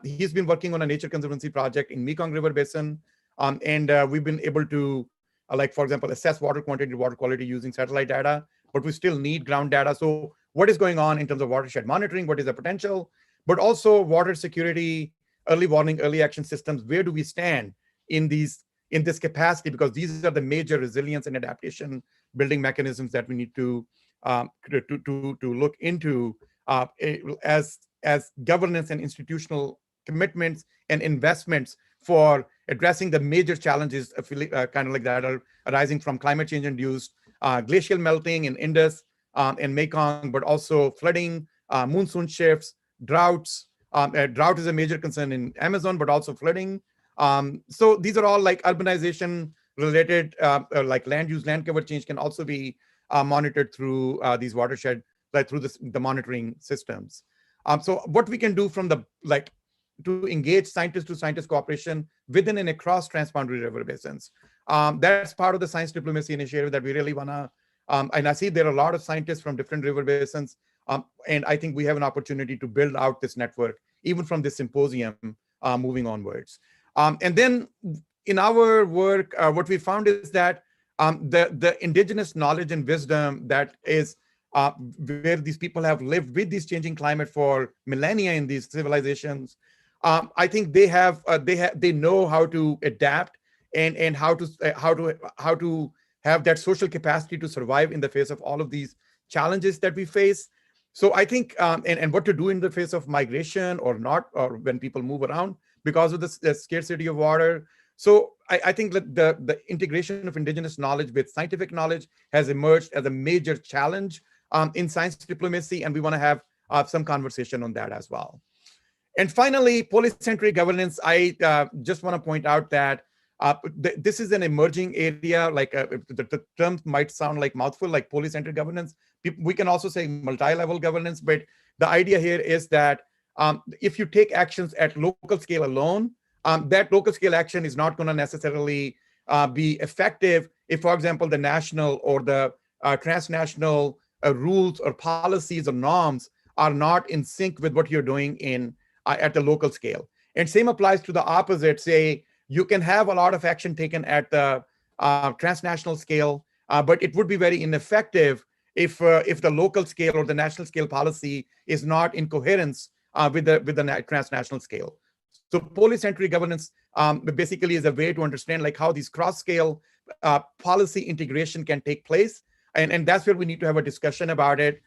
he's been working on a nature conservancy project in Mekong River Basin. And we've been able to, like, for example, assess water quantity, water quality using satellite data, but we still need ground data. So what is going on in terms of watershed monitoring? What is the potential? But also water security, early warning, early action systems. Where do we stand in this capacity? Because these are the major resilience and adaptation building mechanisms that we need to look into as governance and institutional commitments and investments for addressing the major challenges kind of like that are arising from climate change induced glacial melting in Indus and Mekong, but also flooding, monsoon shifts, droughts. Drought is a major concern in Amazon, but also flooding. So these are all like urbanization related, like land use, land cover change can also be monitored through these watershed, like through the monitoring systems. So what we can do from to engage scientist to scientist cooperation within and across transboundary river basins. That's part of the science diplomacy initiative that we really want to, and I see there are a lot of scientists from different river basins, and I think we have an opportunity to build out this network, even from this symposium moving onwards. And then in our work, what we found is that the indigenous knowledge and wisdom that is where these people have lived with this changing climate for millennia in these civilizations, I think they know how to adapt and how to have that social capacity to survive in the face of all of these challenges that we face. So I think and what to do in the face of migration or not, or when people move around because of the scarcity of water. So I think that the integration of indigenous knowledge with scientific knowledge has emerged as a major challenge in science diplomacy, and we want to have some conversation on that as well. And finally, polycentric governance. I just want to point out that this is an emerging area. Like the term might sound like mouthful, like polycentric governance. We can also say multi-level governance, but the idea here is that if you take actions at local scale alone, that local scale action is not going to necessarily be effective if, for example, the national or the transnational rules or policies or norms are not in sync with what you're doing at the local scale. And same applies to the opposite. Say, you can have a lot of action taken at the transnational scale, but it would be very ineffective if the local scale or the national scale policy is not in coherence with the transnational scale. So polycentric governance basically is a way to understand like how these cross-scale policy integration can take place. And that's where we need to have a discussion about it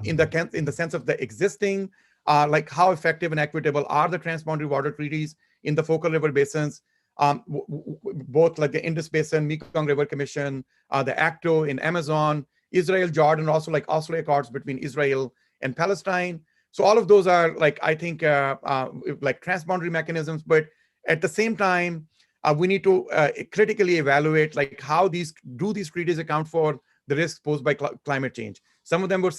in the sense of the existing, like how effective and equitable are the transboundary water treaties in the focal river basins, both like the Indus Basin, Mekong River Commission, the ACTO in Amazon, Israel, Jordan, also like Oslo Accords between Israel and Palestine. So all of those are like, I think, like transboundary mechanisms, but at the same time, we need to critically evaluate like how these treaties account for the risks posed by climate change. Some of them were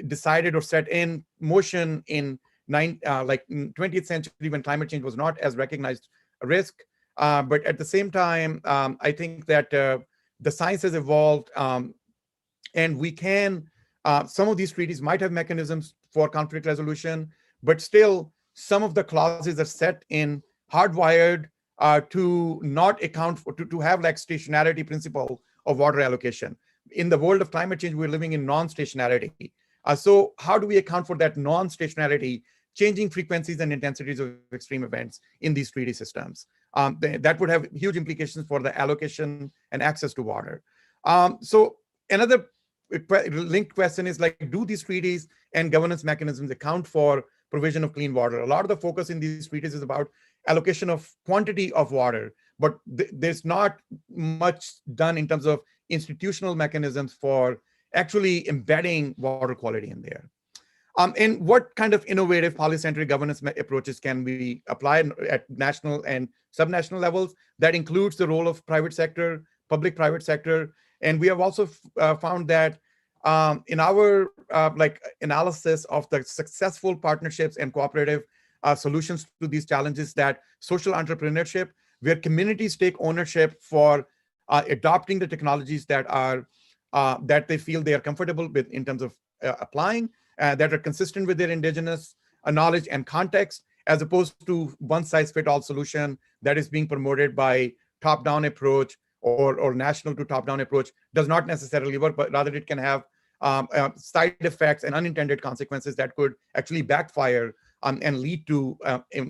decided or set in motion in 20th century when climate change was not as recognized a risk. But at the same time, I think that the science has evolved, and we can, some of these treaties might have mechanisms for conflict resolution, but still some of the clauses are set in hardwired to not account for, to have like stationarity principle of water allocation. In the world of climate change, we're living in non-stationarity. So how do we account for that non-stationarity, changing frequencies and intensities of extreme events in these treaty systems? That would have huge implications for the allocation and access to water. So another linked question is like, do these treaties and governance mechanisms account for provision of clean water? A lot of the focus in these treaties is about allocation of quantity of water, but there's not much done in terms of institutional mechanisms for actually embedding water quality in there. And what kind of innovative polycentric governance approaches can we apply at national and subnational levels? That includes the role of private sector, public-private sector. And we have also found that in our analysis of the successful partnerships and cooperative solutions to these challenges, that social entrepreneurship, where communities take ownership for adopting the technologies that are that they feel they are comfortable with in terms of applying, that are consistent with their indigenous knowledge and context, as opposed to one-size-fits-all solution that is being promoted by top-down approach or national to top-down approach, does not necessarily work, but rather it can have side effects and unintended consequences that could actually backfire and lead to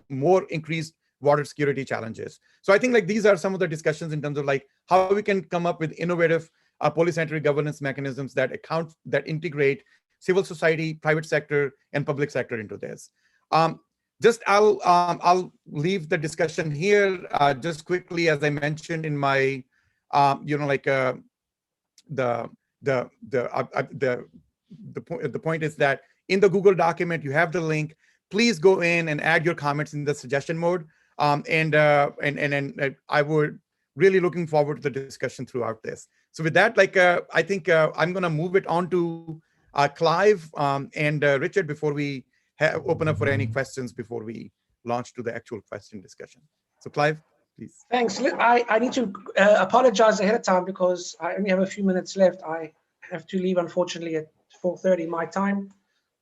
more increased water security challenges. So I think like these are some of the discussions in terms of like how we can come up with innovative polycentric governance mechanisms that integrate civil society, private sector, and public sector into this. I'll leave the discussion here just quickly, as I mentioned in my, the point is that in the Google document, you have the link. Please go in and add your comments in the suggestion mode. And I would really looking forward to the discussion throughout this. So with that, I think I'm going to move it on to Clive and Richard before we open up for any questions before we launch to the actual question discussion. So Clive, please. Thanks. I need to apologize ahead of time because I only have a few minutes left. I have to leave, unfortunately, at 4:30 my time.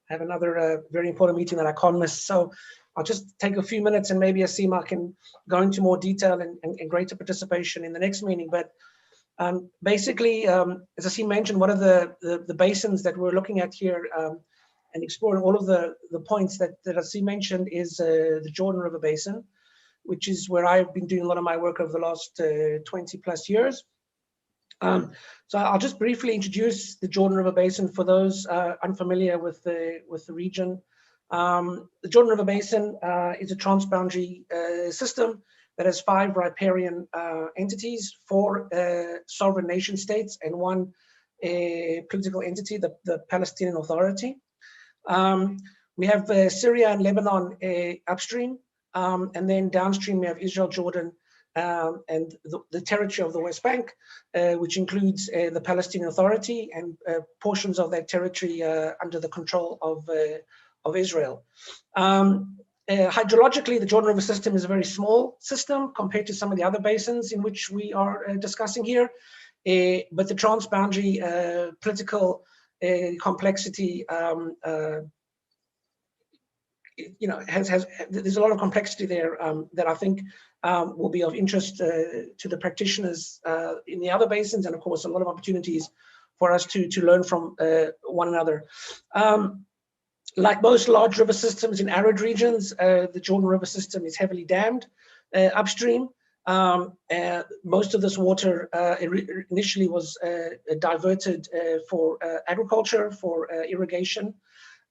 I have another very important meeting that I can't miss. So I'll just take a few minutes and maybe Asim can go into more detail and greater participation in the next meeting. But basically, as Asim mentioned, one of the basins that we're looking at here and exploring all of the points that Asim mentioned is the Jordan River Basin, which is where I've been doing a lot of my work over the last 20 plus years. So I'll just briefly introduce the Jordan River Basin for those unfamiliar with the region. The Jordan River Basin is a transboundary system that has 5 riparian entities, 4 sovereign nation states, and 1 political entity, the Palestinian Authority. We have Syria and Lebanon upstream, and then downstream we have Israel, Jordan, and the territory of the West Bank, which includes the Palestinian Authority and portions of that territory under the control of Israel. Hydrologically, the Jordan River system is a very small system compared to some of the other basins in which we are discussing here. But the transboundary political complexity, there's a lot of complexity there that I think will be of interest to the practitioners in the other basins, and of course, a lot of opportunities for us to learn from one another. Like most large river systems in arid regions, the Jordan River system is heavily dammed upstream. Most of this water initially was diverted for agriculture, for irrigation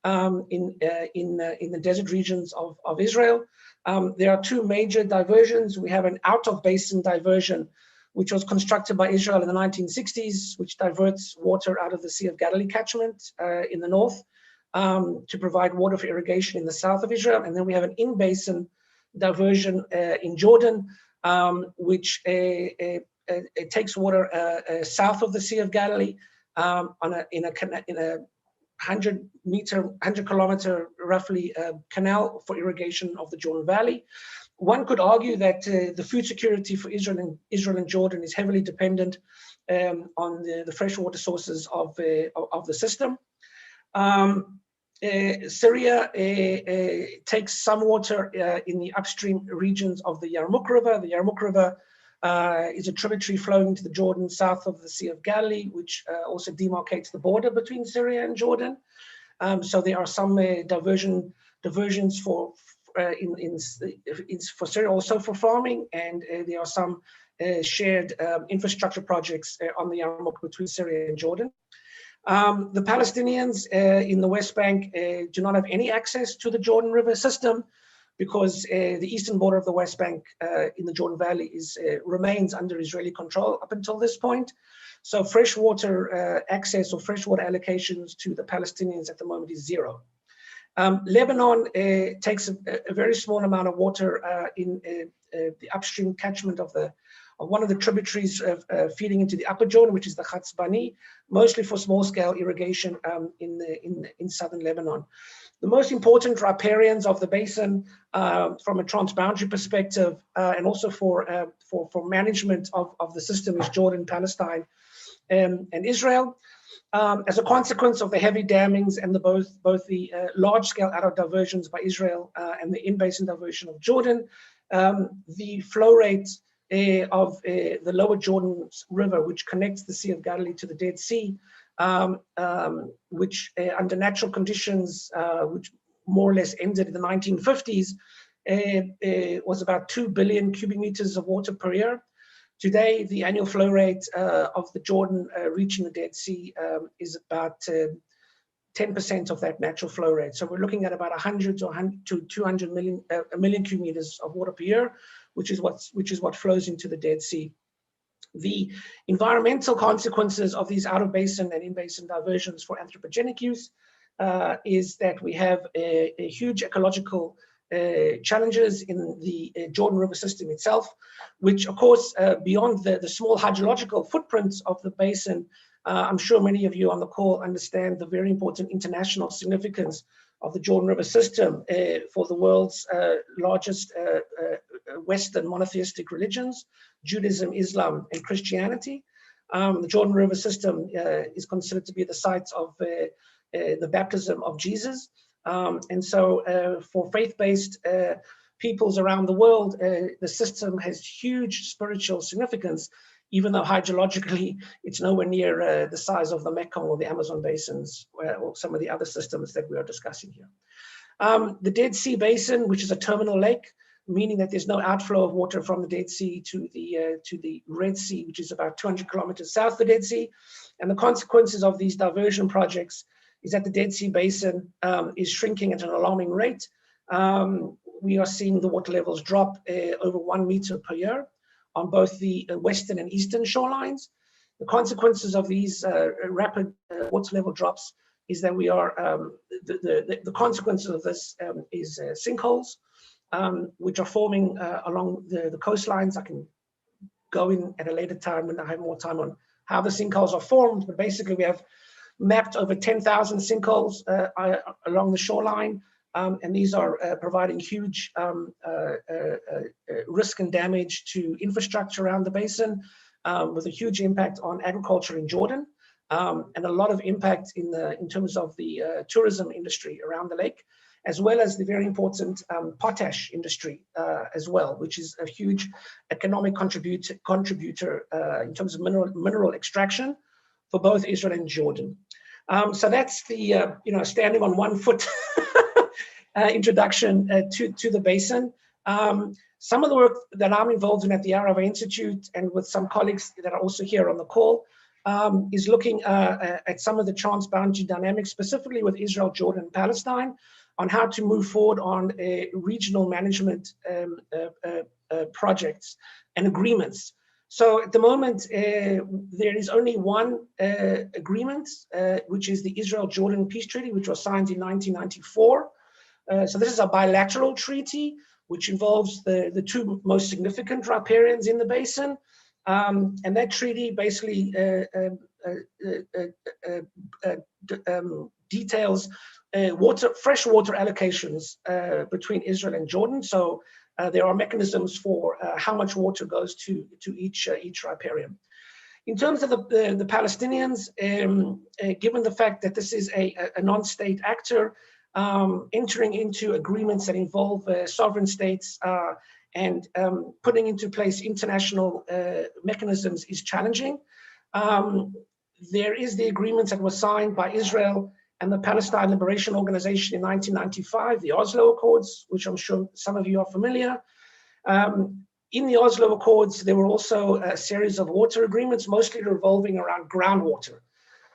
in the desert regions of Israel. There are two major diversions. We have an out-of-basin diversion, which was constructed by Israel in the 1960s, which diverts water out of the Sea of Galilee catchment in the north to provide water for irrigation in the south of Israel. And then we have an in-basin diversion in Jordan, which it takes water south of the Sea of Galilee in a 100 kilometer roughly canal for irrigation of the Jordan Valley. One could argue that the food security for Israel and Jordan is heavily dependent on the freshwater sources of the system. Syria takes some water in the upstream regions of the Yarmouk River. The Yarmouk River is a tributary flowing to the Jordan south of the Sea of Galilee, which also demarcates the border between Syria and Jordan. So there are some diversions for Syria, also for farming, and there are some shared infrastructure projects on the Yarmouk between Syria and Jordan. The Palestinians in the West Bank do not have any access to the Jordan River system because the eastern border of the West Bank in the Jordan Valley remains under Israeli control up until this point. So freshwater access or freshwater allocations to the Palestinians at the moment is zero. Lebanon takes a very small amount of water in the upstream catchment of one of the tributaries feeding into the upper Jordan, which is the Khatz Bani, mostly for small-scale irrigation in southern Lebanon. The most important riparians of the basin from a transboundary perspective and also for management of the system is Jordan, Palestine, and Israel. As a consequence of the heavy dammings and both the large-scale out-of diversions by Israel and the in-basin diversion of Jordan, the flow rate of the lower Jordan River, which connects the Sea of Galilee to the Dead Sea, which under natural conditions, which more or less ended in the 1950s, was about 2 billion cubic meters of water per year. Today, the annual flow rate of the Jordan reaching the Dead Sea is about 10% of that natural flow rate. So we're looking at about 100 to 200 million cubic meters of water per year, which is what flows into the Dead Sea. The environmental consequences of these out-of-basin and in-basin diversions for anthropogenic use is that we have a huge ecological challenges in the Jordan River system itself, which of course, beyond the small hydrological footprints of the basin, I'm sure many of you on the call understand the very important international significance of the Jordan River system for the world's largest Western monotheistic religions, Judaism, Islam, and Christianity. The Jordan River system is considered to be the site of the baptism of Jesus. And so for faith-based peoples around the world, the system has huge spiritual significance, even though hydrologically it's nowhere near the size of the Mekong or the Amazon basins or some of the other systems that we are discussing here. The Dead Sea Basin, which is a terminal lake, meaning that there's no outflow of water from the Dead Sea to the Red Sea, which is about 200 kilometers south of the Dead Sea. And the consequences of these diversion projects is that the Dead Sea Basin is shrinking at an alarming rate. We are seeing the water levels drop over 1 meter per year on both the western and eastern shorelines. The consequences of these rapid water level drops is that we are, the consequences of this is sinkholes, which are forming along the coastlines. I can go in at a later time when I have more time on how the sinkholes are formed, but basically we have mapped over 10,000 sinkholes along the shoreline, and these are providing huge risk and damage to infrastructure around the basin, with a huge impact on agriculture in Jordan, and a lot of impact in terms of the tourism industry around the lake, as well as the very important potash industry as well, which is a huge economic contributor in terms of mineral extraction for both Israel and Jordan. So that's the standing on one foot introduction to the basin. Some of the work that I'm involved in at the Arava Institute and with some colleagues that are also here on the call is looking at some of the transboundary dynamics, specifically with Israel, Jordan, and Palestine, on how to move forward on regional management projects and agreements. So at the moment, there is only one agreement, which is the Israel-Jordan Peace Treaty, which was signed in 1994. So this is a bilateral treaty, which involves the two most significant riparians in the basin. And that treaty basically details freshwater allocations between Israel and Jordan. So there are mechanisms for how much water goes to each riparian. In terms of the Palestinians, given the fact that this is a non-state actor, entering into agreements that involve sovereign states and putting into place international mechanisms is challenging. There is the agreement that was signed by Israel and the Palestine Liberation Organization in 1995, the Oslo Accords, which I'm sure some of you are familiar. In the Oslo Accords, there were also a series of water agreements, mostly revolving around groundwater.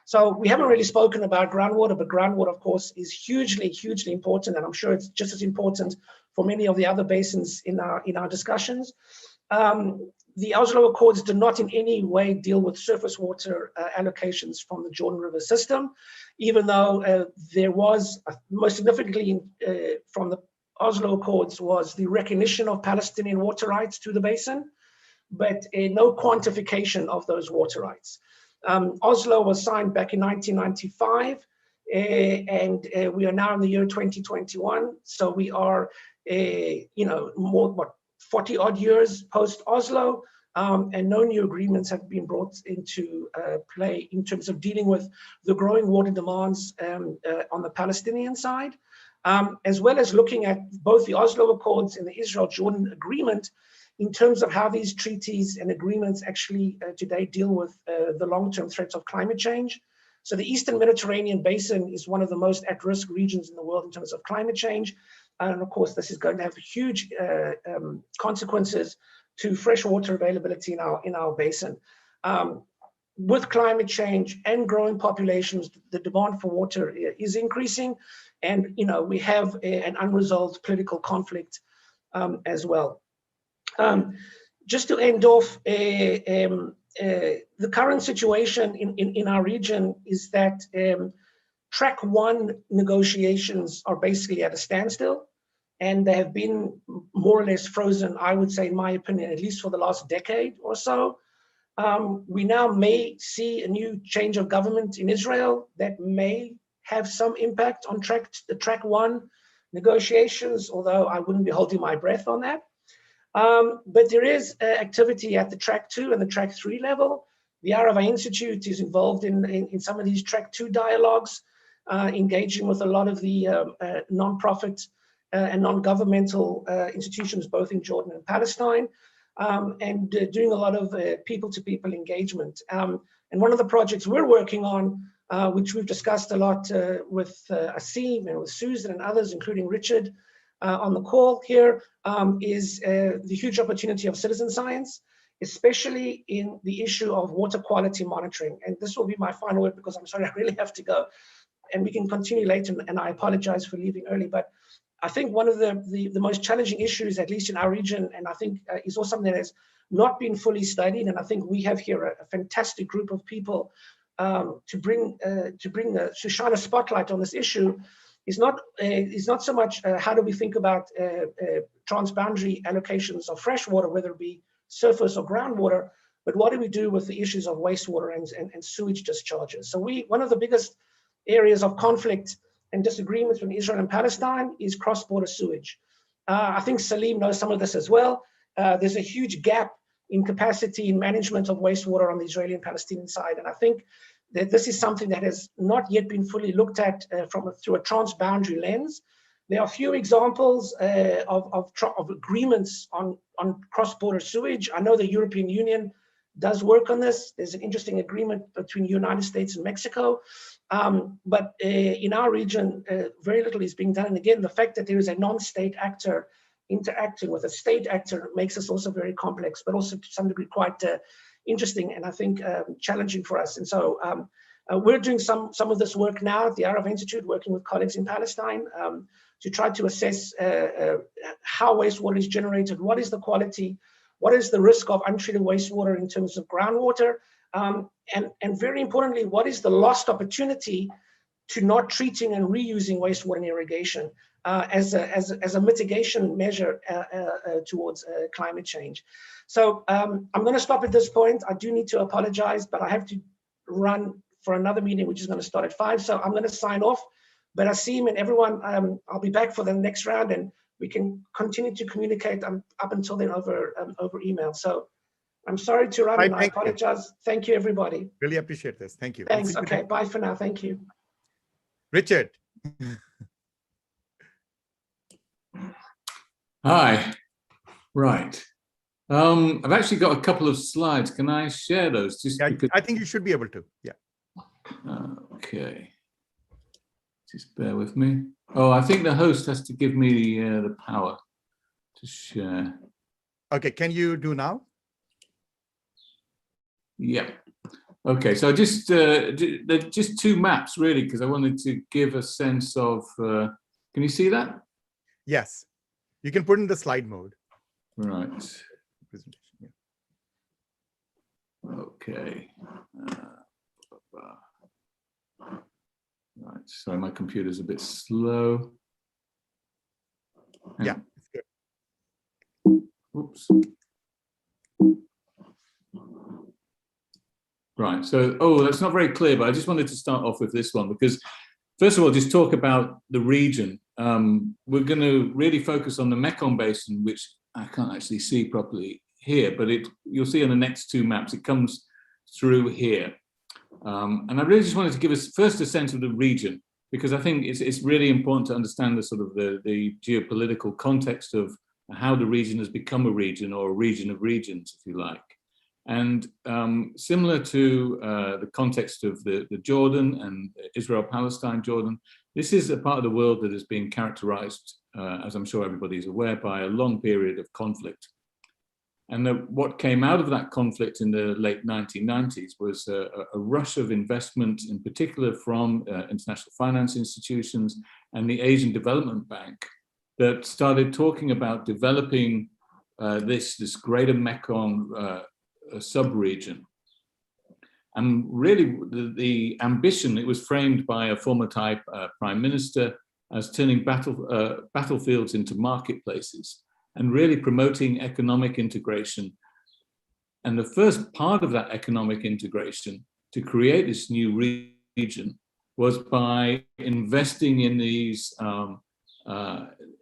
So we haven't really spoken about groundwater, but groundwater, of course, is hugely, hugely important, and I'm sure it's just as important for many of the other basins in our discussions. The Oslo Accords do not in any way deal with surface water allocations from the Jordan River system, even though there was, most significantly from the Oslo Accords, was the recognition of Palestinian water rights to the basin, but no quantification of those water rights. Oslo was signed back in 1995, and we are now in the year 2021. So we are, more, 40 odd years post Oslo, and no new agreements have been brought into play in terms of dealing with the growing water demands on the Palestinian side, as well as looking at both the Oslo Accords and the Israel-Jordan Agreement in terms of how these treaties and agreements actually today deal with the long-term threats of climate change. So the Eastern Mediterranean Basin is one of the most at-risk regions in the world in terms of climate change. And of course, this is going to have huge consequences to freshwater availability in our basin. With climate change and growing populations, the demand for water is increasing. And we have an unresolved political conflict as well. Just to end off, the current situation in our region is that track one negotiations are basically at a standstill, and they have been more or less frozen, I would say, in my opinion, at least for the last decade or so. We now may see a new change of government in Israel that may have some impact on the track one negotiations, although I wouldn't be holding my breath on that. But there is activity at the track two and the track three level. The Arava Institute is involved in some of these track two dialogues, engaging with a lot of the non-profit and non-governmental institutions, both in Jordan and Palestine, and doing a lot of people-to-people engagement. And one of the projects we're working on, which we've discussed a lot with Asim and with Susan and others, including Richard, on the call here, is the huge opportunity of citizen science, especially in the issue of water quality monitoring. And this will be my final word, because I'm sorry, I really have to go. And we can continue later, and I apologize for leaving early. But I think one of the most challenging issues, at least in our region, and I think is also something that has not been fully studied, and I think we have here a fantastic group of people to shine a spotlight on this issue, is not so much how do we think about transboundary allocations of fresh water, whether it be surface or groundwater, but what do we do with the issues of wastewater and sewage discharges? So one of the biggest areas of conflict and disagreements between Israel and Palestine is cross-border sewage. I think Salim knows some of this as well. There's a huge gap in capacity in management of wastewater on the Israeli and Palestinian side. And I think that this is something that has not yet been fully looked at through a transboundary lens. There are a few examples of agreements on cross-border sewage. I know the European Union does work on this. There's an interesting agreement between the United States and Mexico. But in our region, very little is being done. And again, the fact that there is a non-state actor interacting with a state actor makes us also very complex, but also to some degree quite interesting and I think challenging for us. And so we're doing some of this work now at the Arab Institute, working with colleagues in Palestine to try to assess how wastewater is generated, what is the quality, what is the risk of untreated wastewater in terms of groundwater, and very importantly, what is the lost opportunity to not treating and reusing wastewater in irrigation as a mitigation measure towards climate change. So I'm going to stop at this point. I do need to apologize, but I have to run for another meeting, which is going to start at 5. So I'm going to sign off. But Asim and everyone, I'll be back for the next round, and we can continue to communicate up until then over email. So I'm sorry to run, and I apologize. Thank you, everybody. Really appreciate this. Thank you. Thanks. Okay, bye for now. Thank you. Richard. Hi. Right. I've actually got a couple of slides. Can I share those? Just because... I think you should be able to. Yeah. Okay. Just bear with me. Oh, I think the host has to give me the power to share. Okay. Can you do now? Yeah. Okay. So just they're just two maps really, because I wanted to give a sense of. Can you see that? Yes. You can put in the slide mode. Right. Okay. Right. Sorry, my computer's a bit slow. Yeah. It's good. Oops. Right. So, that's not very clear, but I just wanted to start off with this one because, first of all, just talk about the region. We're going to really focus on the Mekong Basin, which I can't actually see properly here, but you'll see on the next two maps, it comes through here. And I really just wanted to give us first a sense of the region, because I think it's really important to understand the sort of the geopolitical context of how the region has become a region, or a region of regions, if you like. And similar to the context of the Jordan and Israel-Palestine Jordan, this is a part of the world that has been characterized, as I'm sure everybody's aware, by a long period of conflict. And what came out of that conflict in the late 1990s was a rush of investment, in particular from international finance institutions and the Asian Development Bank, that started talking about developing this greater Mekong sub-region. And really the ambition, it was framed by a former Thai prime minister as turning battlefields into marketplaces and really promoting economic integration. And the first part of that economic integration to create this new region was by investing in these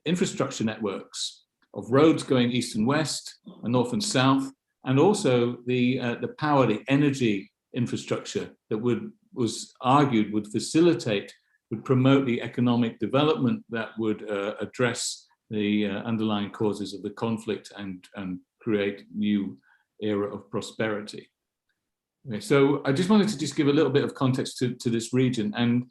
infrastructure networks of roads going east and west, and north and south, and also the power, the energy infrastructure that was argued would facilitate, would promote the economic development that would address the underlying causes of the conflict and create new era of prosperity. Okay, so I just wanted to just give a little bit of context to this region. And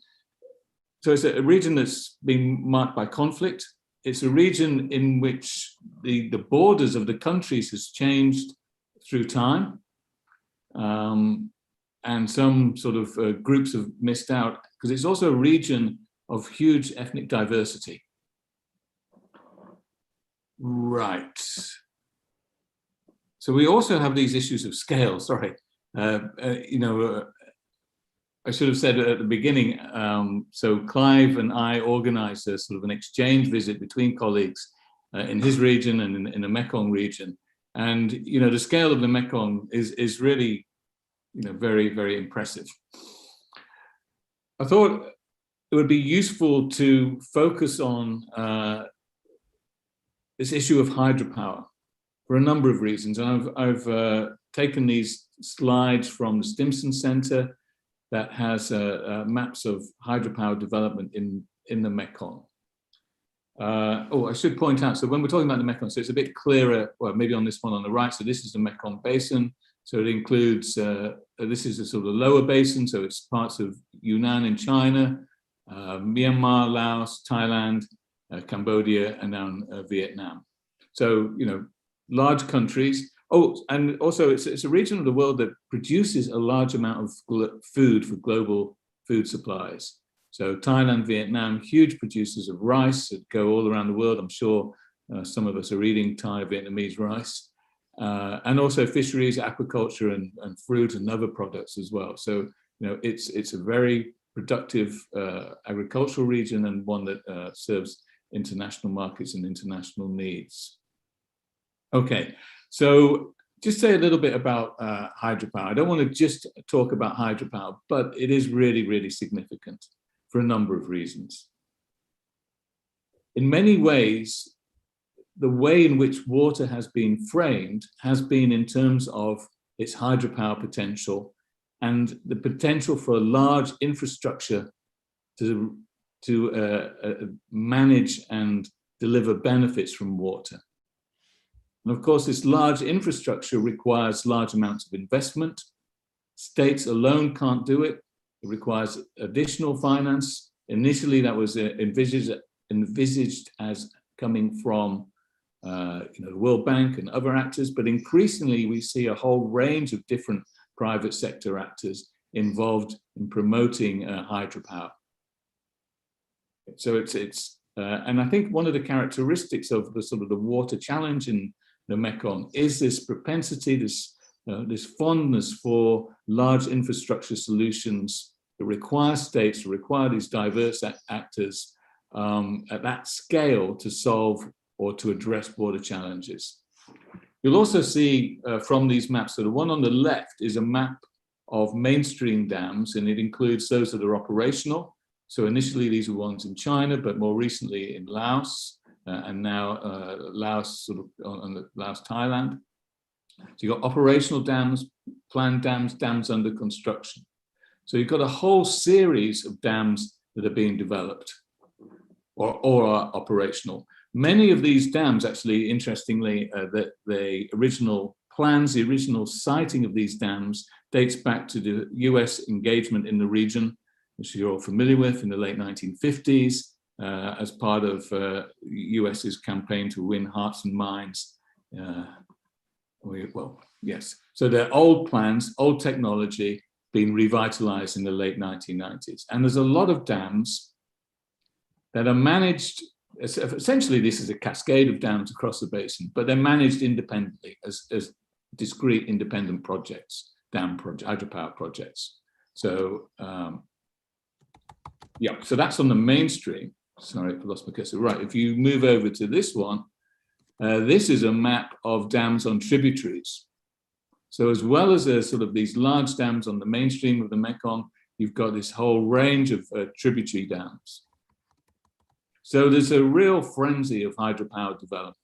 so it's a region that's been marked by conflict. It's a region in which the borders of the countries has changed through time. And some sort of groups have missed out, because it's also a region of huge ethnic diversity. Right. So we also have these issues of scale, sorry. I should have said at the beginning, so Clive and I organized a sort of an exchange visit between colleagues in his region and in the Mekong region. And, the scale of the Mekong is really, very, very impressive. I thought it would be useful to focus on this issue of hydropower for a number of reasons. And I've taken these slides from the Stimson Center that has maps of hydropower development in the Mekong. Oh, I should point out, so when we're talking about the Mekong, so it's a bit clearer, well, maybe on this one on the right. So this is the Mekong Basin. So it includes, this is a sort of lower basin. So it's parts of Yunnan in China, Myanmar, Laos, Thailand, Cambodia, and now Vietnam. So, you know, large countries. Oh, and also it's a region of the world that produces a large amount of food for global food supplies. So Thailand, Vietnam, huge producers of rice that go all around the world. I'm sure some of us are eating Thai, Vietnamese rice. And also fisheries, aquaculture, and fruit and other products as well. So, you know, it's a very productive agricultural region, and one that serves international markets and international needs. Okay, so just say a little bit about hydropower. I don't want to just talk about hydropower, but it is really, really significant for a number of reasons. In many ways, the way in which water has been framed has been in terms of its hydropower potential and the potential for a large infrastructure to manage and deliver benefits from water. And of course, this large infrastructure requires large amounts of investment. States alone can't do it. It requires additional finance. Initially, that was envisaged as coming from you know, the World Bank and other actors, but increasingly we see a whole range of different private sector actors involved in promoting hydropower. So and I think one of the characteristics of the sort of the water challenge in the Mekong is this propensity, this fondness for large infrastructure solutions that require states, require these diverse actors at that scale to solve or to address water challenges. You'll also see from these maps, so the one on the left is a map of mainstream dams, and it includes those that are operational. So initially these were ones in China, but more recently in Laos, and now Laos, sort of on Laos, Thailand. So you've got operational dams, planned dams, dams under construction. So you've got a whole series of dams that are being developed or are operational. Many of these dams, actually, interestingly, that the original plans, the original siting of these dams dates back to the US engagement in the region, which you're all familiar with, in the late 1950s, as part of US's campaign to win hearts and minds. Well, yes. So they're old plans, old technology being revitalized in the late 1990s. And there's a lot of dams that are managed. Essentially, this is a cascade of dams across the basin, but they're managed independently as discrete independent projects, hydropower projects. So, yeah, so that's on the mainstream. Sorry, I lost my cursor. Right, if you move over to this one, this is a map of dams on tributaries. So as well as sort of these large dams on the mainstream of the Mekong, you've got this whole range of tributary dams. So there's a real frenzy of hydropower development.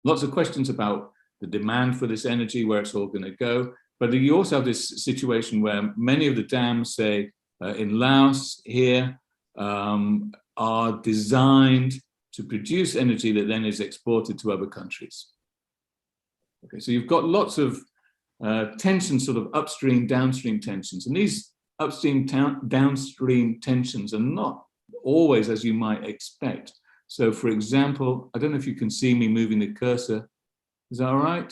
Lots of questions about the demand for this energy, where it's all going to go. But you also have this situation where many of the dams, say in Laos here, are designed to produce energy that then is exported to other countries. Okay, so you've got lots of tensions, sort of upstream, downstream tensions. And these upstream, downstream tensions are not always as you might expect. So for example, I don't know if you can see me moving the cursor. Is that all right?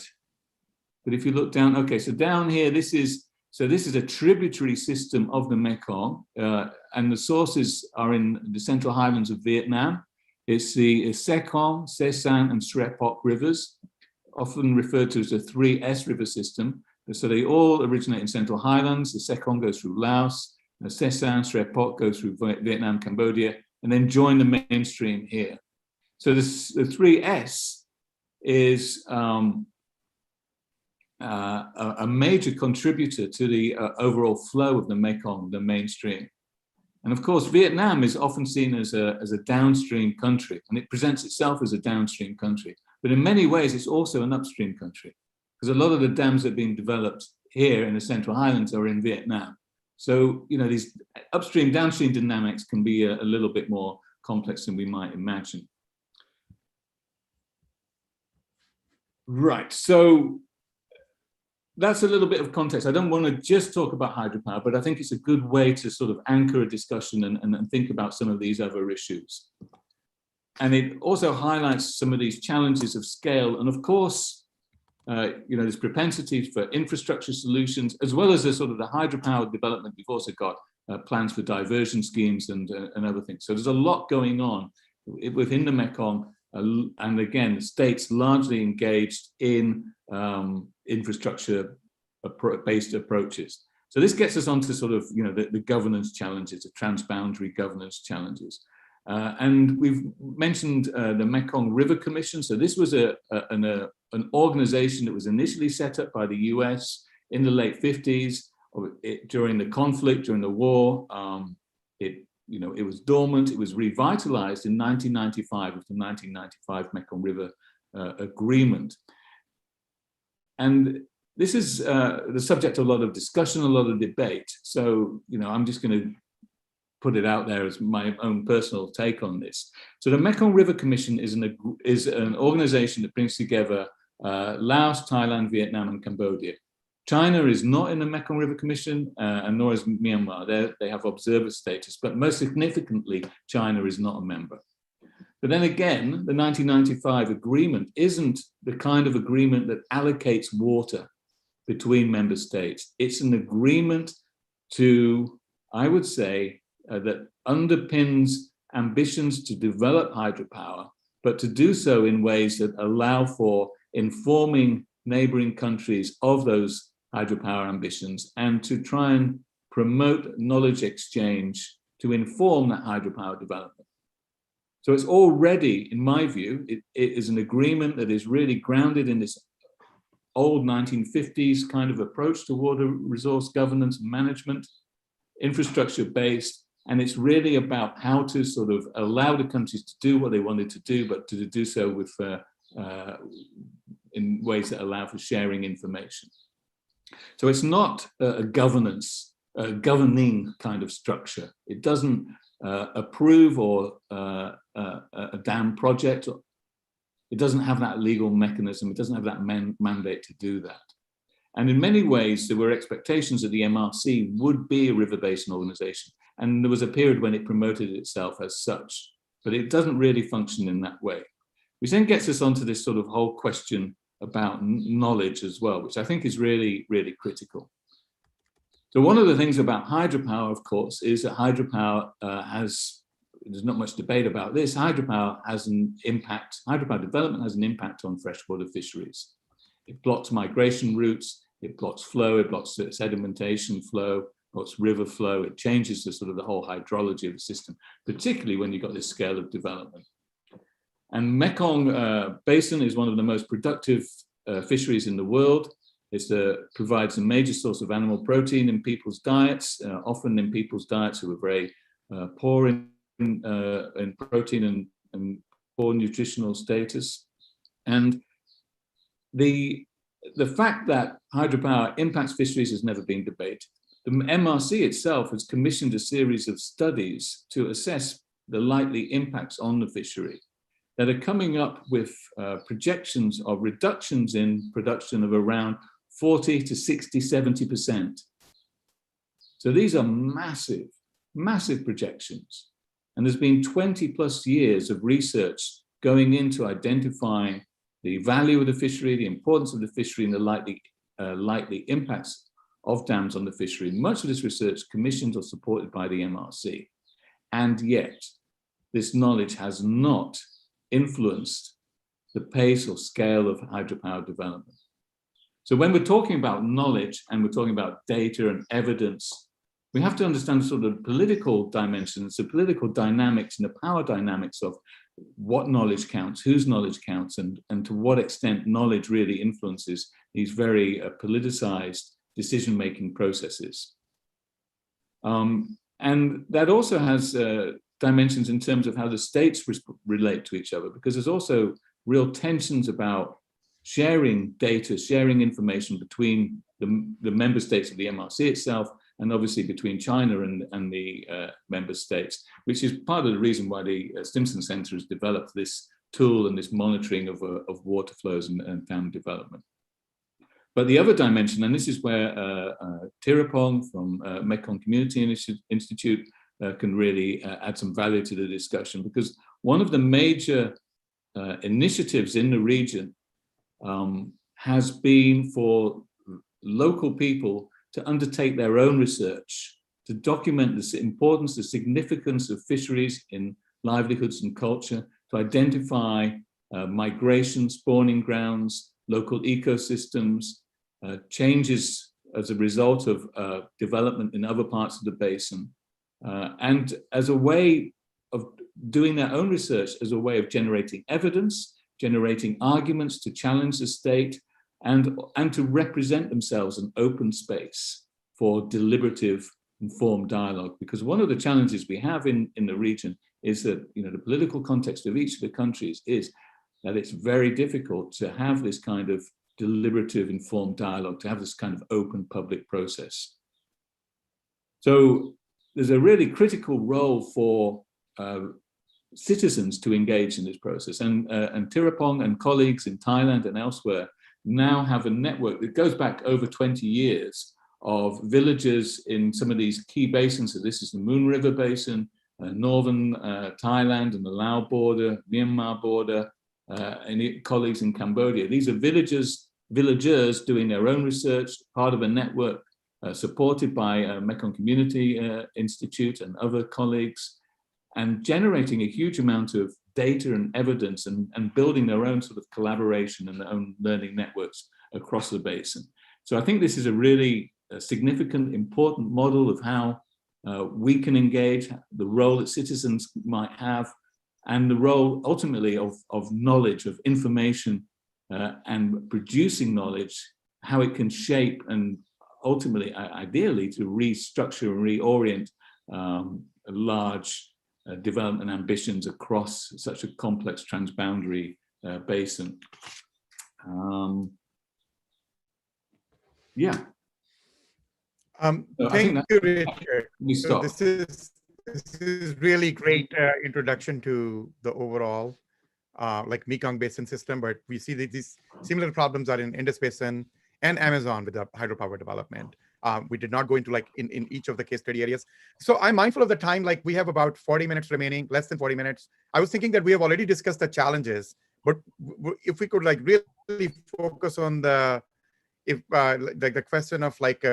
But if you look down, okay, so down here, this is a tributary system of the Mekong, and the sources are in the central highlands of Vietnam. It's the Sekong, Se San, and Srep Pok rivers, often referred to as the 3S river system. So they all originate in central highlands. The Sekong goes through Laos, the Se San, Srep Pok go through Vietnam, Cambodia, and then join the mainstream here. So the 3S is a major contributor to the overall flow of the Mekong, the mainstream. And of course, Vietnam is often seen as a downstream country, and it presents itself as a downstream country. But in many ways, it's also an upstream country, because a lot of the dams that are being developed here in the Central Highlands are in Vietnam. So, you know, these upstream, downstream dynamics can be a little bit more complex than we might imagine. Right, so that's a little bit of context. I don't want to just talk about hydropower, but I think it's a good way to sort of anchor a discussion and think about some of these other issues. And it also highlights some of these challenges of scale. And of course, you know, there's propensities for infrastructure solutions, as well as the sort of the hydropower development. We've also got plans for diversion schemes and other things. So there's a lot going on within the Mekong. And again, the states largely engaged in infrastructure-based approaches. So this gets us onto sort of, you know, the governance challenges, the transboundary governance challenges. And we've mentioned the Mekong River Commission. So this was an organization that was initially set up by the US in the late 50s. During the conflict, during the war. It was dormant. It was revitalized in 1995 with the 1995 Mekong River Agreement. And this is the subject of a lot of discussion, a lot of debate. So, you know, I'm just going to put it out there as my own personal take on this. So the Mekong River Commission is an organization that brings together Laos, Thailand, Vietnam, and Cambodia. China is not in the Mekong River Commission, and nor is Myanmar. They have observer status, but most significantly, China is not a member. But then again, the 1995 agreement isn't the kind of agreement that allocates water between member states. It's an agreement to, I would say, that underpins ambitions to develop hydropower, but to do so in ways that allow for informing neighboring countries of those hydropower ambitions and to try and promote knowledge exchange to inform that hydropower development. So it's already, in my view, it is an agreement that is really grounded in this old 1950s kind of approach to water resource governance and management, infrastructure-based, and it's really about how to sort of allow the countries to do what they wanted to do, but to do so with in ways that allow for sharing information. So it's not a governance, a governing kind of structure. It doesn't approve or a dam project. It doesn't have that legal mechanism. It doesn't have that mandate to do that. And in many ways, there were expectations that the MRC would be a river basin organization. And there was a period when it promoted itself as such, but it doesn't really function in that way. Which then gets us onto this sort of whole question about knowledge as well, which I think is really, really critical. So one of the things about hydropower, of course, is that hydropower there's not much debate about this, hydropower has an impact, hydropower development has an impact on freshwater fisheries. It blocks migration routes, it blocks flow, it blocks sedimentation flow, blocks river flow, it changes the sort of the whole hydrology of the system, particularly when you've got this scale of development. And Mekong Basin is one of the most productive fisheries in the world. It provides a major source of animal protein in people's diets, often in people's diets who are very poor in protein and poor nutritional status. And the fact that hydropower impacts fisheries has never been debated. The MRC itself has commissioned a series of studies to assess the likely impacts on the fishery that are coming up with projections of reductions in production of around 40 to 60, 70%. So these are massive, massive projections. And there's been 20 plus years of research going into identifying the value of the fishery, the importance of the fishery, and the likely impacts of dams on the fishery. Much of this research commissioned or supported by the MRC. And yet, this knowledge has not influenced the pace or scale of hydropower development. So when we're talking about knowledge and we're talking about data and evidence, we have to understand sort of political dimensions, the political dynamics and the power dynamics of what knowledge counts, whose knowledge counts, and to what extent knowledge really influences these very politicized decision-making processes. And that also has dimensions in terms of how the states relate to each other, because there's also real tensions about sharing data, sharing information between the member states of the MRC itself, and obviously between China and the member states, which is part of the reason why the Stimson Center has developed this tool and this monitoring of water flows and dam development. But the other dimension, and this is where Tirapong from Mekong Community Institute can really add some value to the discussion, because one of the major initiatives in the region has been for local people to undertake their own research, to document the importance, the significance of fisheries in livelihoods and culture, to identify migration, spawning grounds, local ecosystems, changes as a result of development in other parts of the basin, and as a way of doing their own research, as a way of generating evidence, generating arguments to challenge the state, and to represent themselves an open space for deliberative, informed dialogue. Because one of the challenges we have in the region is that, you know, the political context of each of the countries is that it's very difficult to have this kind of deliberative, informed dialogue, to have this kind of open public process. So there's a really critical role for citizens to engage in this process. And Tirapong and colleagues in Thailand and elsewhere now have a network that goes back over 20 years of villages in some of these key basins. So this is the Moon River Basin, northern Thailand and the Lao border, Myanmar border, and colleagues in Cambodia. These are villagers doing their own research, part of a network supported by Mekong Community Institute and other colleagues, and generating a huge amount of data and evidence, and building their own sort of collaboration and their own learning networks across the basin. So I think this is a really significant, important model of how we can engage, the role that citizens might have, and the role ultimately of knowledge, of information, and producing knowledge, how it can shape and ultimately, ideally, to restructure and reorient large development ambitions across such a complex transboundary basin. Yeah. Thank you, Richard. So this is really great introduction to the overall like Mekong Basin system, but we see that these similar problems are in Indus Basin and Amazon with the hydropower development. We did not go into like in each of the case study areas. So I'm mindful of the time, like we have about 40 minutes remaining, less than 40 minutes. I was thinking that we have already discussed the challenges, but if we could like really focus on the, like the question of like,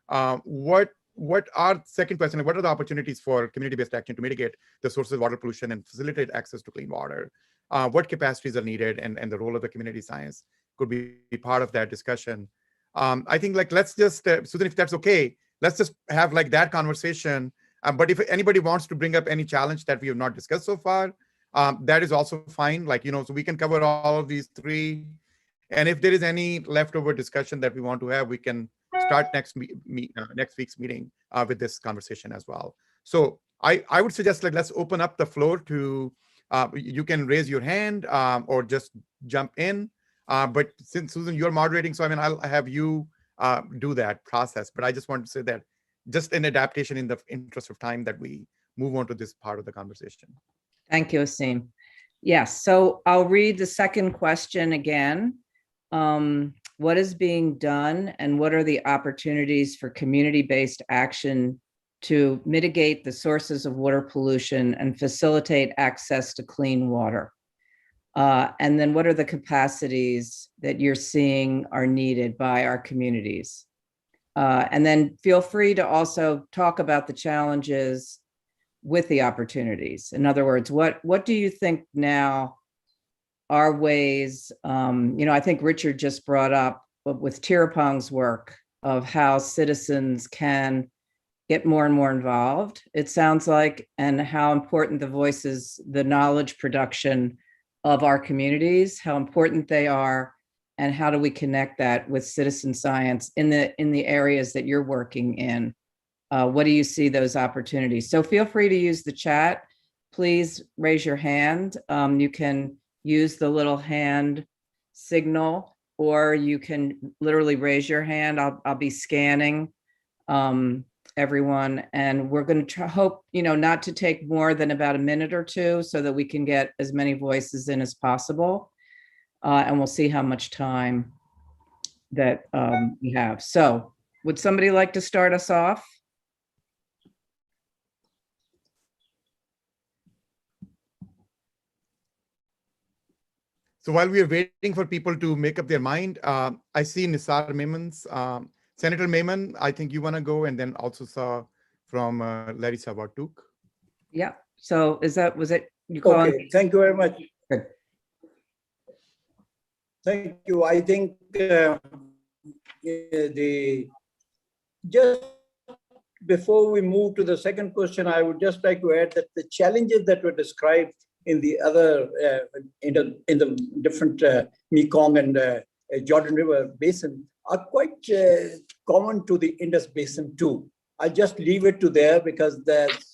what are, second question, what are the opportunities for community-based action to mitigate the sources of water pollution and facilitate access to clean water? What capacities are needed, and the role of the community science could be part of that discussion. I think like, let's just, Susan, if that's okay, let's just have like that conversation. But if anybody wants to bring up any challenge that we have not discussed so far, that is also fine. Like, you know, so we can cover all of these three. And if there is any leftover discussion that we want to have, we can start next week's meeting with this conversation as well. So I would suggest like, let's open up the floor to, you can raise your hand or just jump in. But since Susan, you're moderating, so I mean, I'll have you do that process. But I just want to say that just an adaptation in the interest of time that we move on to this part of the conversation. Thank you, Asim. Yes, so I'll read the second question again. What is being done and what are the opportunities for community-based action to mitigate the sources of water pollution and facilitate access to clean water? And then what are the capacities that you're seeing are needed by our communities? And then feel free to also talk about the challenges with the opportunities. In other words, what do you think now are ways, you know, I think Richard just brought up with Tirapong's work of how citizens can get more and more involved, it sounds like, and how important the voices, the knowledge production of our communities, how important they are, and how do we connect that with citizen science in the areas that you're working in. what do you see those opportunities? So feel free to use the chat. Please raise your hand. You can use the little hand signal, or you can literally raise your hand. I'll be scanning everyone, and we're going to hope, not to take more than about a minute or two so that we can get as many voices in as possible. And we'll see how much time that we have. So would somebody like to start us off? So while we are waiting for people to make up their mind, I see Nisar Memons, Senator Memon, I think you want to go, and then also saw from Larry Sabatuk. Yeah. So was it you calling? Okay. Thank you very much. Good. Thank you. I think just before we move to the second question, I would just like to add that the challenges that were described in the other in the different Mekong and Jordan River basin are quite common to the Indus Basin too. I'll just leave it to there because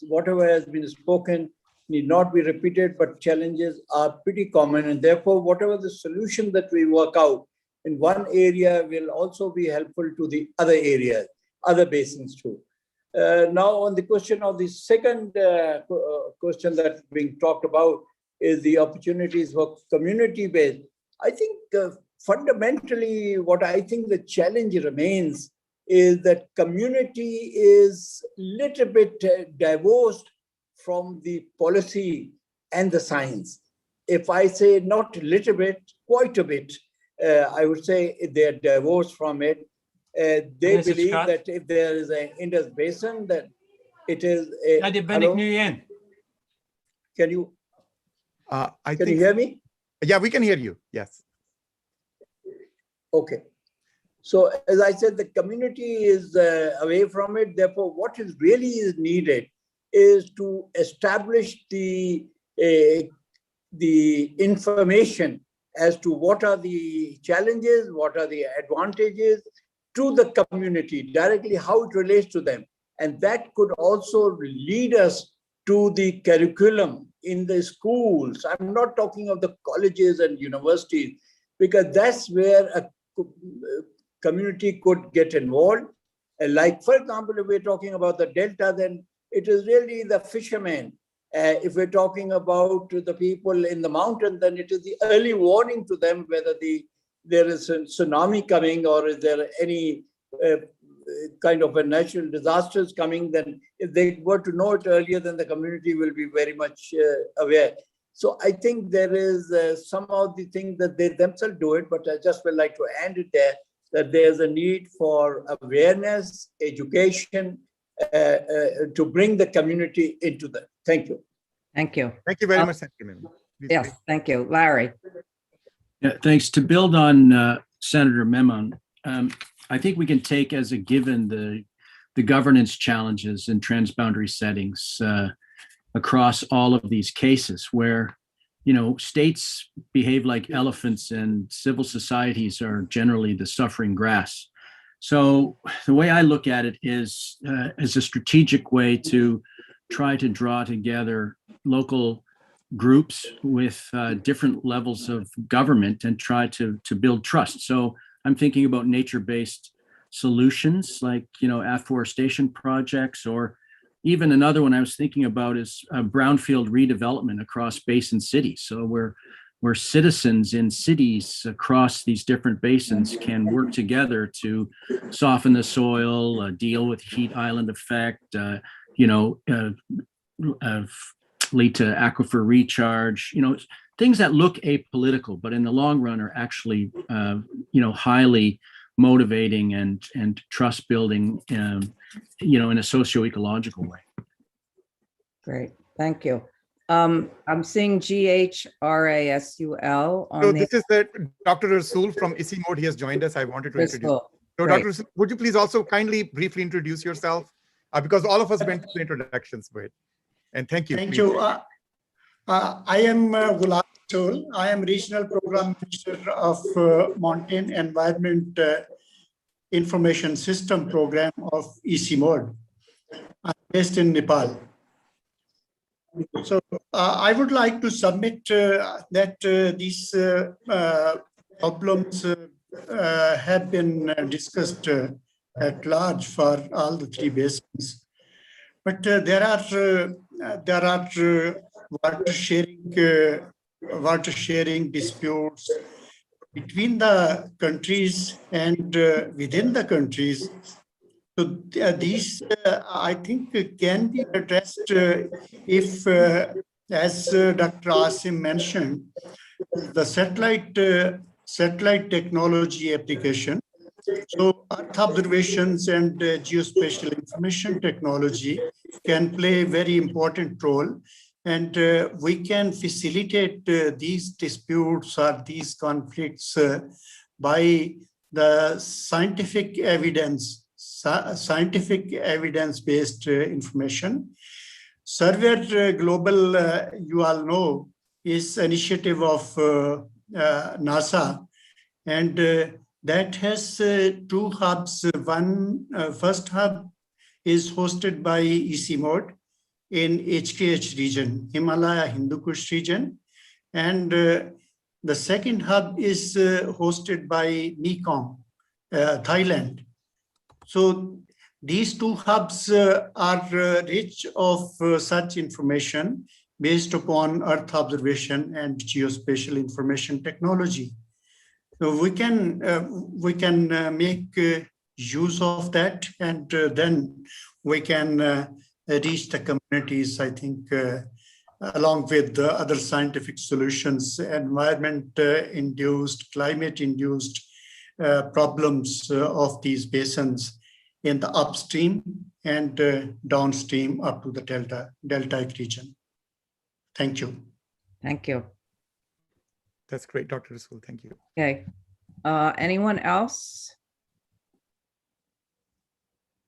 whatever has been spoken need not be repeated, but challenges are pretty common, and therefore whatever the solution that we work out in one area will also be helpful to the other areas, other basins too. Now on the question of the second question that's being talked about is the opportunities for community-based. I think fundamentally what I think the challenge remains is that community is a little bit divorced from the policy and the science. If I say not a little bit, quite a bit, I would say they're divorced from it. They believe that if there is an Indus Basin, that it is a... Hello? Can you... Can you hear me? Yeah, we can hear you. Yes. Okay. So as I said, the community is away from it. Therefore, what is really needed is to establish the information as to what are the challenges, what are the advantages to the community, directly how it relates to them. And that could also lead us to the curriculum in the schools. I'm not talking of the colleges and universities, because that's where a community could get involved. Like, for example, if we're talking about the Delta, then it is really the fishermen. If we're talking about the people in the mountain, then it is the early warning to them whether there is a tsunami coming or is there any kind of a natural disasters coming. Then if they were to know it earlier, then the community will be very much aware. So I think there is some of the things that they themselves do it, but I just would like to end it there, that there's a need for awareness, education, to bring the community into that. Thank you. Thank you. Thank you very much. Yes, thank you. Larry. Yeah, thanks. To build on Senator Memon, I think we can take as a given the governance challenges in transboundary settings across all of these cases where, states behave like elephants and civil societies are generally the suffering grass. So the way I look at it is as a strategic way to try to draw together local groups with different levels of government and try to build trust. So I'm thinking about nature-based solutions like, afforestation projects, or even another one I was thinking about is brownfield redevelopment across basin cities. So where citizens in cities across these different basins can work together to soften the soil, deal with heat island effect, lead to aquifer recharge, things that look apolitical, but in the long run are actually, highly motivating and trust building, in a socio-ecological way. Great, thank you. I'm seeing GHRASUL on so this is Dr. Rasool from ICI Mode. He has joined us. I wanted to introduce. So Dr. Rasool, would you please also kindly briefly introduce yourself? Because all of us went through introductions, but and thank you. Thank you. I am Gulab Rasool. I am Regional Program Manager of Mountain Environment Information System Program of ICI Mode. I'm based in Nepal. So I would like to submit that these problems have been discussed at large for all the three basins. But there are water sharing disputes between the countries and within the countries. So these, I think, can be addressed if, as Dr. Asim mentioned, the satellite technology application. So Earth observations and geospatial information technology can play a very important role, and we can facilitate these disputes or these conflicts by the scientific evidence-based information. Survey Global, you all know, is an initiative of NASA, and that has two hubs. One first hub is hosted by ECMOD in HKH region, Himalaya Hindu Kush region, and the second hub is hosted by Mekong, Thailand. So these two hubs are rich of such information based upon Earth observation and geospatial information technology. So we can make use of that, and then we can reach the communities, I think, along with the other scientific solutions, environment-induced, climate-induced problems of these basins in the upstream and downstream up to the deltaic region. Thank you. Thank you. That's great, Dr. Rasool. Thank you. Okay. Anyone else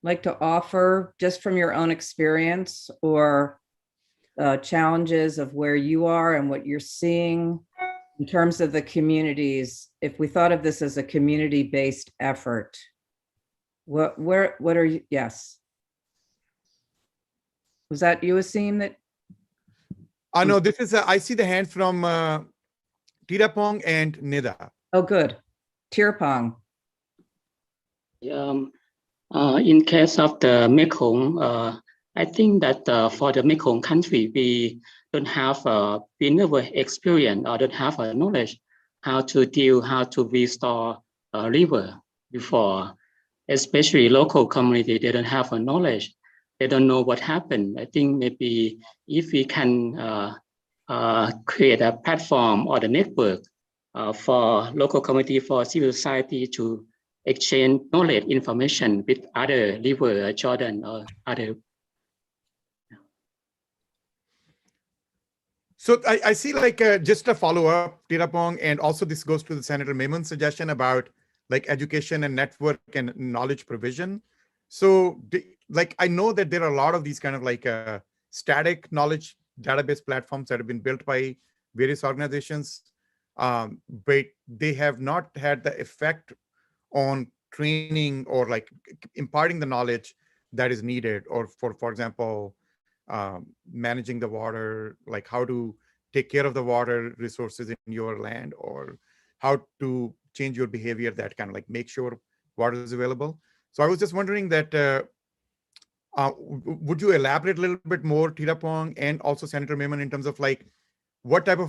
like to offer, just from your own experience or challenges of where you are and what you're seeing in terms of the communities? If we thought of this as a community-based effort, what are you? Yes. Was that you, Asim? That? No, this is, I see the hand from Tirapong and Nida. Oh, good. Tirapong. In case of the Mekong, I think that for the Mekong country, we don't have, we never experienced or don't have a knowledge how to restore a river before, especially local community, they don't have a knowledge. They don't know what happened. I think maybe if we can create a platform or the network for local community, for civil society to exchange knowledge, information with other river, Jordan or other. So I see, like, just a follow-up, Tirapong, and also this goes to the Senator Memon's suggestion about like education and network and knowledge provision. So like, I know that there are a lot of these kind of like static knowledge database platforms that have been built by various organizations, but they have not had the effect on training or like imparting the knowledge that is needed, or for example, managing the water, like how to take care of the water resources in your land, or how to change your behavior that kind of like make sure water is available. So I was just wondering that, would you elaborate a little bit more, Tirapong, and also Senator Memon, in terms of like what type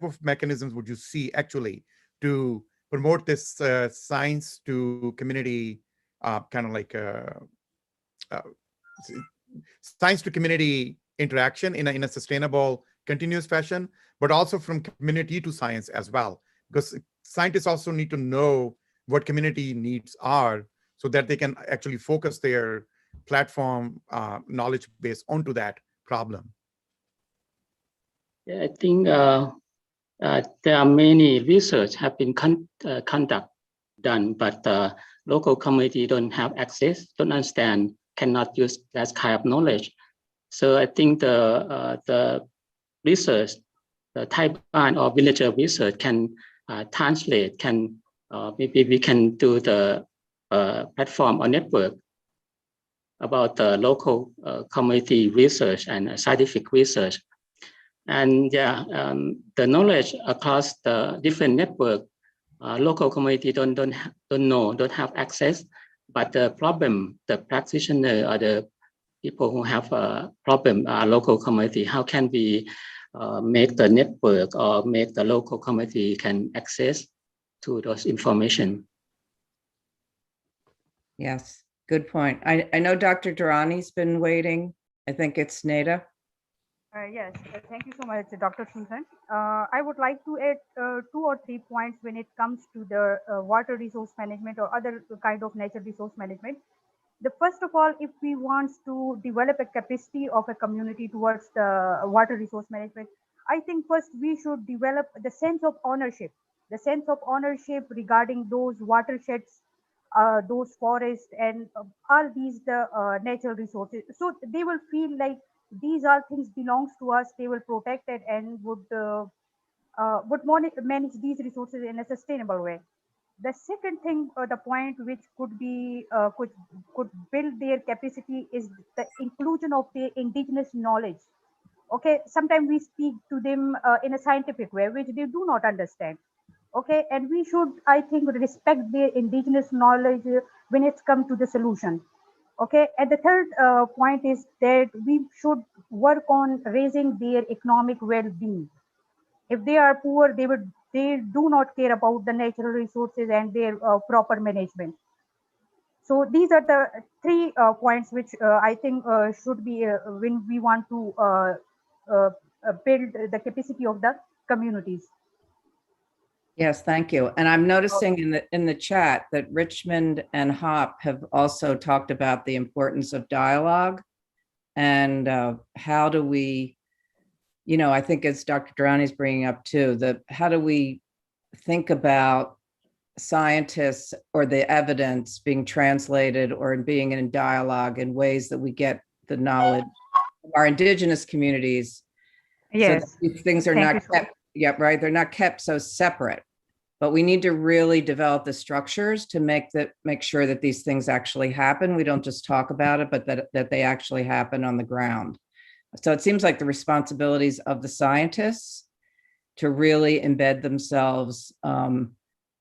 of mechanisms would you see actually to promote this science to community kind of like science to community interaction in a sustainable, continuous fashion, but also from community to science as well, because scientists also need to know what community needs are so that they can actually focus their platform knowledge base onto that problem. Yeah, I think there are many research have been done, but local community don't have access, don't understand, cannot use that kind of knowledge. So I think the research, the Taiwan or villager research can translate, maybe we can do the platform or network about the local community research and scientific research. And yeah, the knowledge across the different network, local community don't know, don't have access. But the problem, the practitioner or the people who have a problem are local community. How can we make the network or make the local community can access to those information? Yes, good point. I know Dr. Durrani's been waiting. I think it's Neda. Yes, thank you so much, Dr. Susan. I would like to add 2 or 3 points when it comes to the water resource management or other kind of natural resource management. The first of all, if we want to develop a capacity of a community towards the water resource management, I think first we should develop the sense of ownership regarding those watersheds, those forests, and all these the natural resources. So they will feel like these all things belongs to us. They will protect it and would manage these resources in a sustainable way. The second thing, the point which could be could build their capacity is the inclusion of their indigenous knowledge. Okay, sometimes we speak to them in a scientific way, which they do not understand. Okay, and we should, I think, respect their indigenous knowledge when it's come to the solution. Okay, and the third point is that we should work on raising their economic well-being. If they are poor, they do not care about the natural resources and their proper management. So these are the 3 points which I think should be when we want to build the capacity of the communities. Yes, thank you. And I'm noticing in the chat that Richmond and Hop have also talked about the importance of dialogue and how do we, I think as Dr. Durrani's bringing up too, how do we think about scientists or the evidence being translated or being in dialogue in ways that we get the knowledge of our indigenous communities. Yes. So these things are not kept, right. They're not kept so separate, but we need to really develop the structures to make sure that these things actually happen. We don't just talk about it, but that they actually happen on the ground. So it seems like the responsibilities of the scientists to really embed themselves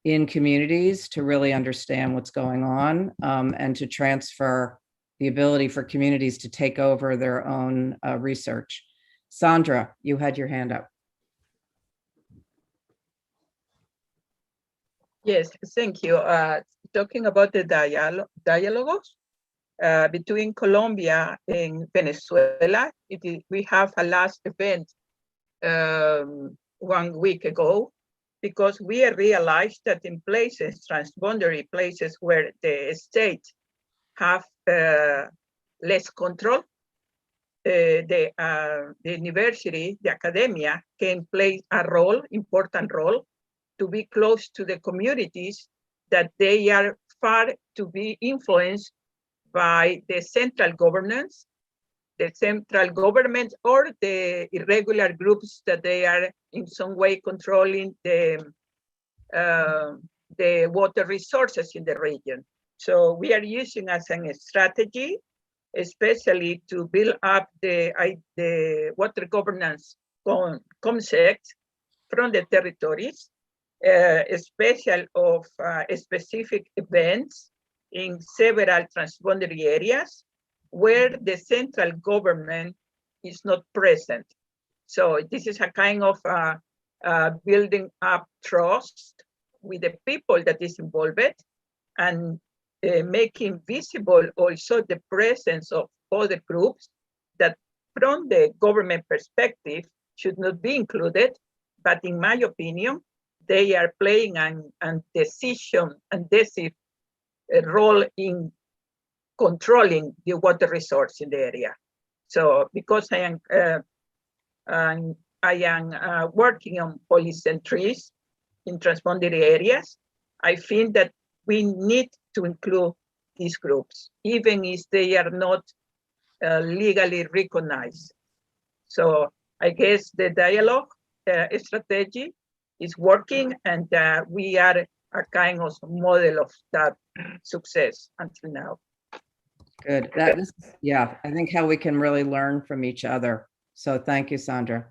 in communities to really understand what's going on and to transfer the ability for communities to take over their own research. Sandra, you had your hand up. Yes, thank you. Talking about the dialogues between Colombia and Venezuela, we have a last event 1 week ago, because we realized that in places, transboundary places where the state have less control, the university, the academia can play a role, important role, to be close to the communities that they are far to be influenced by the central governance, or the irregular groups that they are in some way controlling the water resources in the region. So we are using as a strategy, especially to build up the water governance concept from the territories, special of specific events in several transboundary areas where the central government is not present. So this is a kind of building up trust with the people that is involved, and making visible also the presence of other groups that from the government perspective should not be included, but in my opinion, they are playing a decisive role in controlling the water resource in the area. So because I am working on polycentries in transboundary areas, I feel that we need to include these groups, even if they are not legally recognized. So I guess the dialogue strategy is working, and we are a kind of model of that success until now. Good. Yeah, I think how we can really learn from each other. So thank you, Sandra.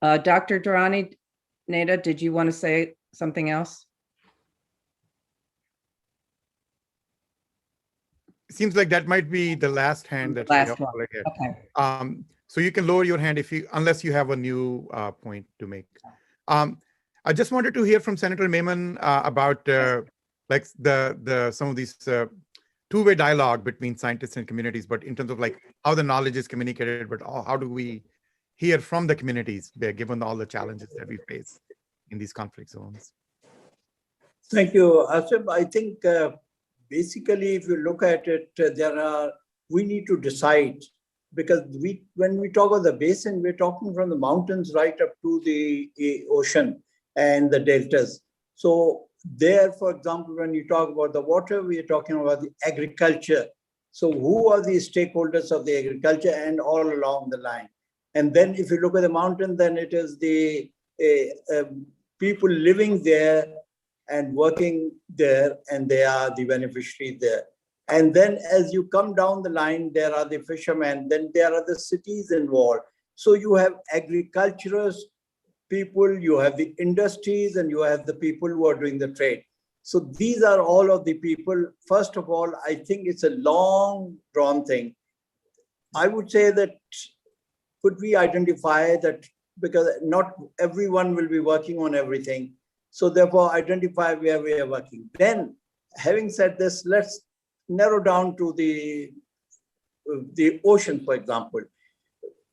Dr. Durrani Neda, did you want to say something else? It seems like that might be the last hand that last one. Okay. So you can lower your hand unless you have a new point to make. I just wanted to hear from Senator Maiman about like some of these two-way dialogue between scientists and communities, but in terms of like how the knowledge is communicated, but how do we hear from the communities given all the challenges that we face in these conflict zones? Thank you, Asif. I think basically, if you look at it, we need to decide, because when we talk of the basin, we're talking from the mountains right up to the ocean and the deltas. So there, for example, when you talk about the water, we are talking about the agriculture. So who are the stakeholders of the agriculture and all along the line? And then if you look at the mountain, then it is the people living there and working there, and they are the beneficiary there. And then as you come down the line, there are the fishermen, then there are the cities involved. So you have agriculturists, people, you have the industries, and you have the people who are doing the trade. So these are all of the people. First of all, I think it's a long drawn thing. I would say that could we identify that, because not everyone will be working on everything. So therefore identify where we are working. Then having said this, let's narrow down to the ocean, for example.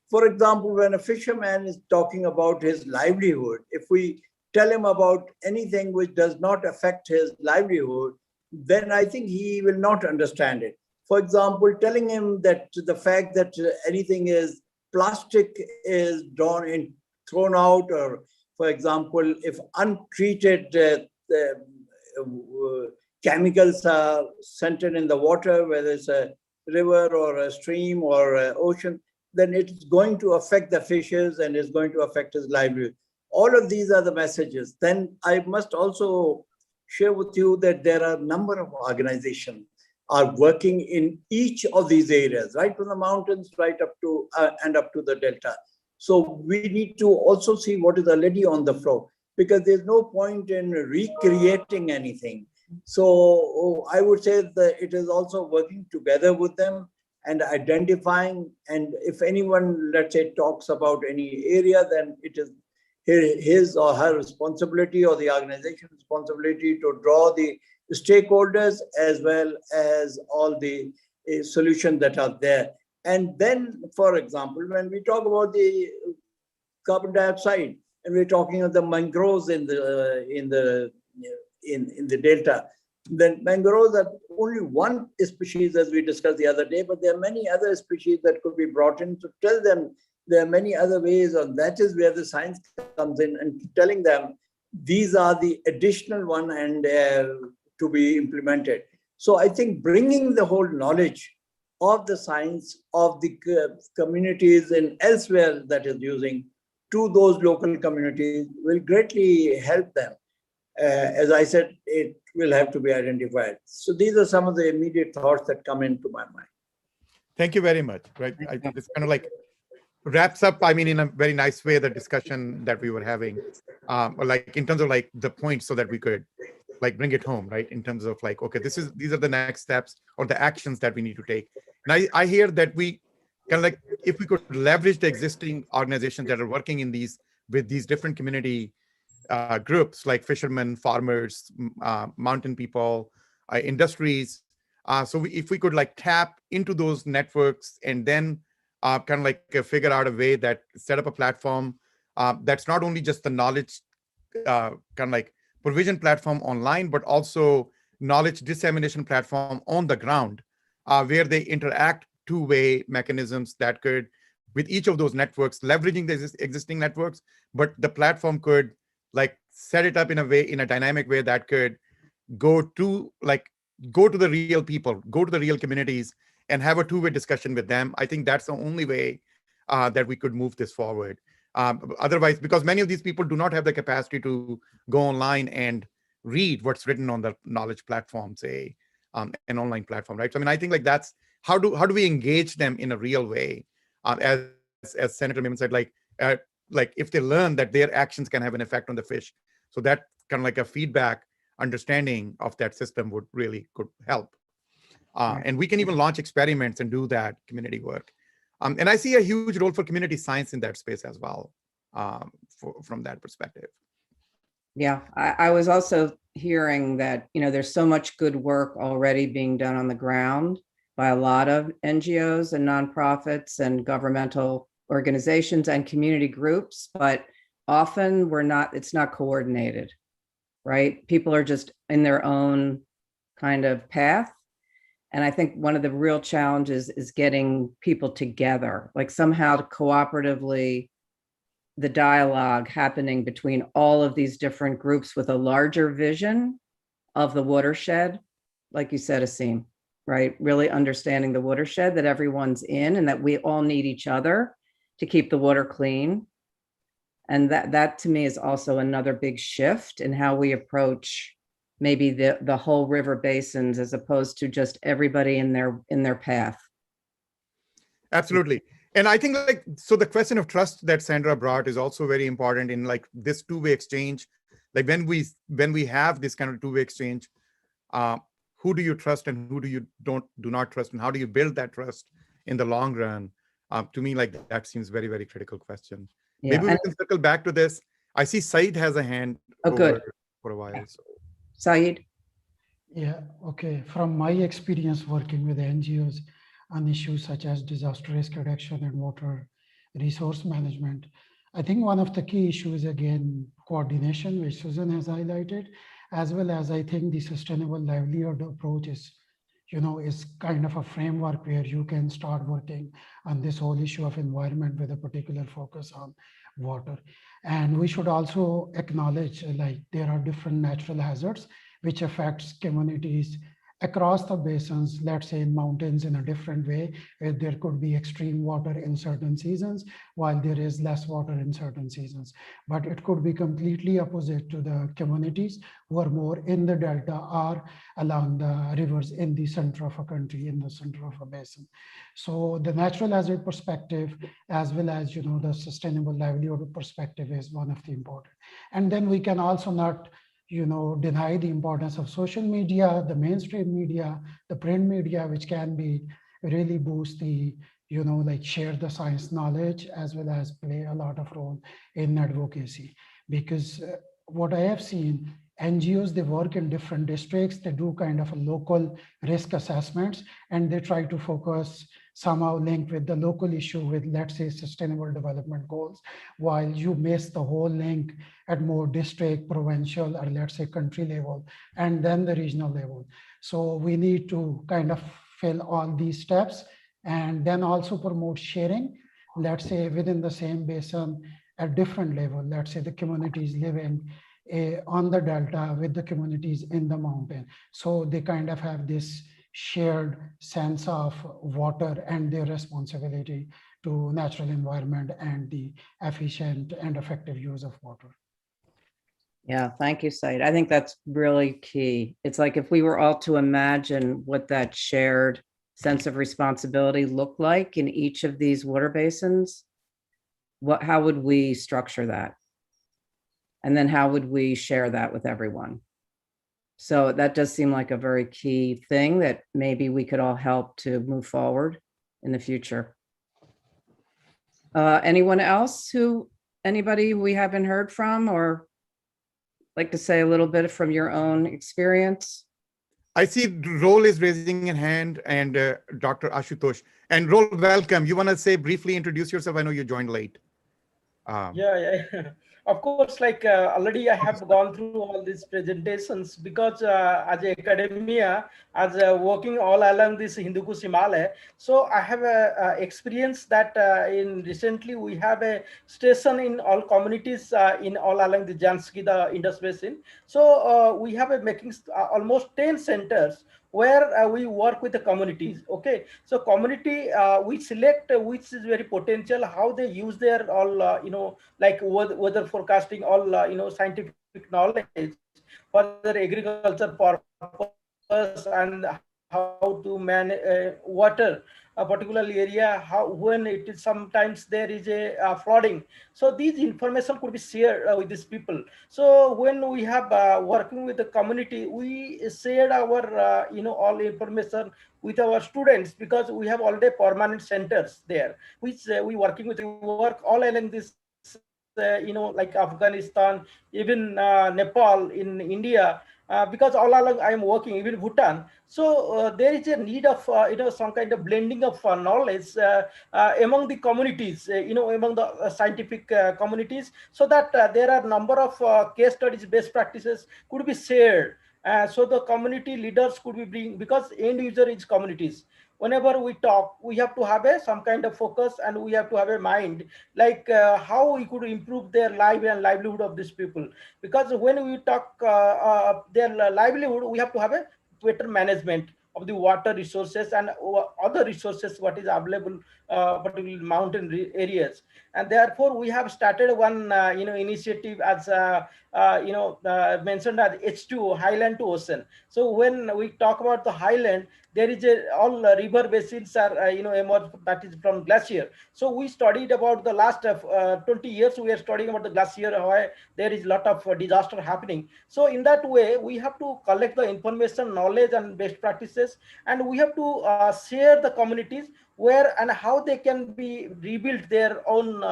For example, when a fisherman is talking about his livelihood, if we tell him about anything which does not affect his livelihood, then I think he will not understand it. For example, telling him that the fact that anything is plastic is thrown out, or for example, if untreated chemicals are sent in the water, whether it's a river or a stream or an ocean, then it's going to affect the fishes and it's going to affect his livelihood. All of these are the messages. Then I must also share with you that there are a number of organizations are working in each of these areas, right from the mountains, right up to and up to the delta. So we need to also see what is already on the floor, because there's no point in recreating anything. So I would say that it is also working together with them and identifying. And if anyone, let's say, talks about any area, then it is his or her responsibility or the organization's responsibility to draw the stakeholders as well as all the solutions that are there. And then, for example, when we talk about the carbon dioxide, and we're talking of the mangroves in the delta, then mangroves are only one species, as we discussed the other day, but there are many other species that could be brought in to tell them there are many other ways, and that is where the science comes in, and telling them these are the additional one and to be implemented. So I think bringing the whole knowledge of the science of the communities and elsewhere that is using to those local communities will greatly help them. As I said, it will have to be identified. So these are some of the immediate thoughts that come into my mind. Thank you very much. Right, it's kind of like wraps up, I mean, in a very nice way, the discussion that we were having, like in terms of like the points, so that we could like bring it home, right? In terms of like, okay, these are the next steps or the actions that we need to take. And I hear that we kind of like, if we could leverage the existing organizations that are working in with these different community groups like fishermen, farmers, mountain people, industries. So if we could like tap into those networks and then kind of like figure out a way that set up a platform that's not only just the knowledge kind of like provision platform online, but also knowledge dissemination platform on the ground, where they interact two-way mechanisms that could, with each of those networks, leveraging the existing networks, but the platform could like set it up in a dynamic way that could go to the real people, go to the real communities, and have a two-way discussion with them. I think that's the only way that we could move this forward. Otherwise, because many of these people do not have the capacity to go online and read what's written on the knowledge platform, say, an online platform, right? So I mean, I think like that's how do we engage them in a real way, as Senator Mimon said, like if they learn that their actions can have an effect on the fish, so that kind of like a feedback understanding of that system could help. And we can even launch experiments and do that community work. And I see a huge role for community science in that space as well, from that perspective. Yeah, I was also hearing that, there's so much good work already being done on the ground by a lot of NGOs and nonprofits and governmental organizations and community groups, but often it's not coordinated, right? People are just in their own kind of path. And I think one of the real challenges is getting people together, like somehow cooperatively, the dialogue happening between all of these different groups with a larger vision of the watershed, like you said, Asim, right? Really understanding the watershed that everyone's in and that we all need each other to keep the water clean. And that to me is also another big shift in how we approach maybe the whole river basins as opposed to just everybody in their path. Absolutely. And I think so the question of trust that Sandra brought is also very important in like this two-way exchange. Like when we have this kind of two-way exchange, who do you trust and who do you do not trust, and how do you build that trust in the long run? To me, like that seems very, very critical question. Yeah. Maybe we can circle back to this. I see Saeed has a hand good. For a while. So. Saeed. Yeah, okay. From my experience working with NGOs on issues such as disaster risk reduction and water resource management, I think one of the key issues, again, coordination, which Susan has highlighted, as well as I think the sustainable livelihood approach is kind of a framework where you can start working on this whole issue of environment with a particular focus on water. And we should also acknowledge like there are different natural hazards which affects communities across the basins, let's say in mountains in a different way, where there could be extreme water in certain seasons, while there is less water in certain seasons. But it could be completely opposite to the communities who are more in the delta or along the rivers in the center of a country, in the center of a basin. So the natural hazard perspective, as well as the sustainable livelihood perspective is one of the important. And then we can also not deny the importance of social media, the mainstream media, the print media, which can be really boost the, like share the science knowledge, as well as play a lot of role in advocacy. Because what I have seen, NGOs, they work in different districts, they do kind of a local risk assessments, and they try to focus somehow link with the local issue with, let's say, sustainable development goals, while you miss the whole link at more district, provincial, or let's say country level, and then the regional level. So we need to kind of fill all these steps and then also promote sharing, let's say within the same basin at different level, let's say the communities living on the delta with the communities in the mountain. So they kind of have this shared sense of water and their responsibility to natural environment and the efficient and effective use of water. Yeah, thank you, Said. I think that's really key. It's like if we were all to imagine what that shared sense of responsibility looked like in each of these water basins, how would we structure that? And then how would we share that with everyone? So that does seem like a very key thing that maybe we could all help to move forward in the future. Anyone else anybody we haven't heard from or like to say a little bit from your own experience? I see Rol is raising a hand and Dr. Ashutosh. And Rol, welcome. You want to say briefly introduce yourself? I know you joined late. Yeah. Of course, like already I have gone through all these presentations because as a academia, as working all along this Hindu Kush Himalaya, so I have a experience that in recently we have a station in all communities in all along the Jansky, the Indus Basin. So we have a making almost 10 centers where we work with the communities. Okay, so community we select which is very potential, how they use their all like weather forecasting, all scientific knowledge for their agriculture purpose. and how to manage water a particular area, how when it is sometimes there is a flooding. So these information could be shared with these people. So when we have working with the community, we shared our all information with our students, because we have already permanent centers there, which we working with, work all along this like Afghanistan, even Nepal, in India, because all along I am working, even Bhutan. So there is a need of some kind of blending of knowledge among the communities, among the scientific communities, so that there are number of case studies, best practices could be shared. So the community leaders could be bring, because end user is communities. Whenever we talk, we have to have some kind of focus, and we have to have a mind, like how we could improve their life and livelihood of these people. Because when we talk their livelihood, we have to have a better management of the water resources and other resources what is available, particularly mountain areas. And therefore we have started one initiative, as mentioned as H2O, highland to ocean. So when we talk about the highland, there is all river basins are emerged, that is from glacier. So we studied about the last 20 years, we are studying about the glacier, why there is a lot of disaster happening. So in that way, we have to collect the information, knowledge and best practices, and we have to share the communities where and how they can be rebuilt their own,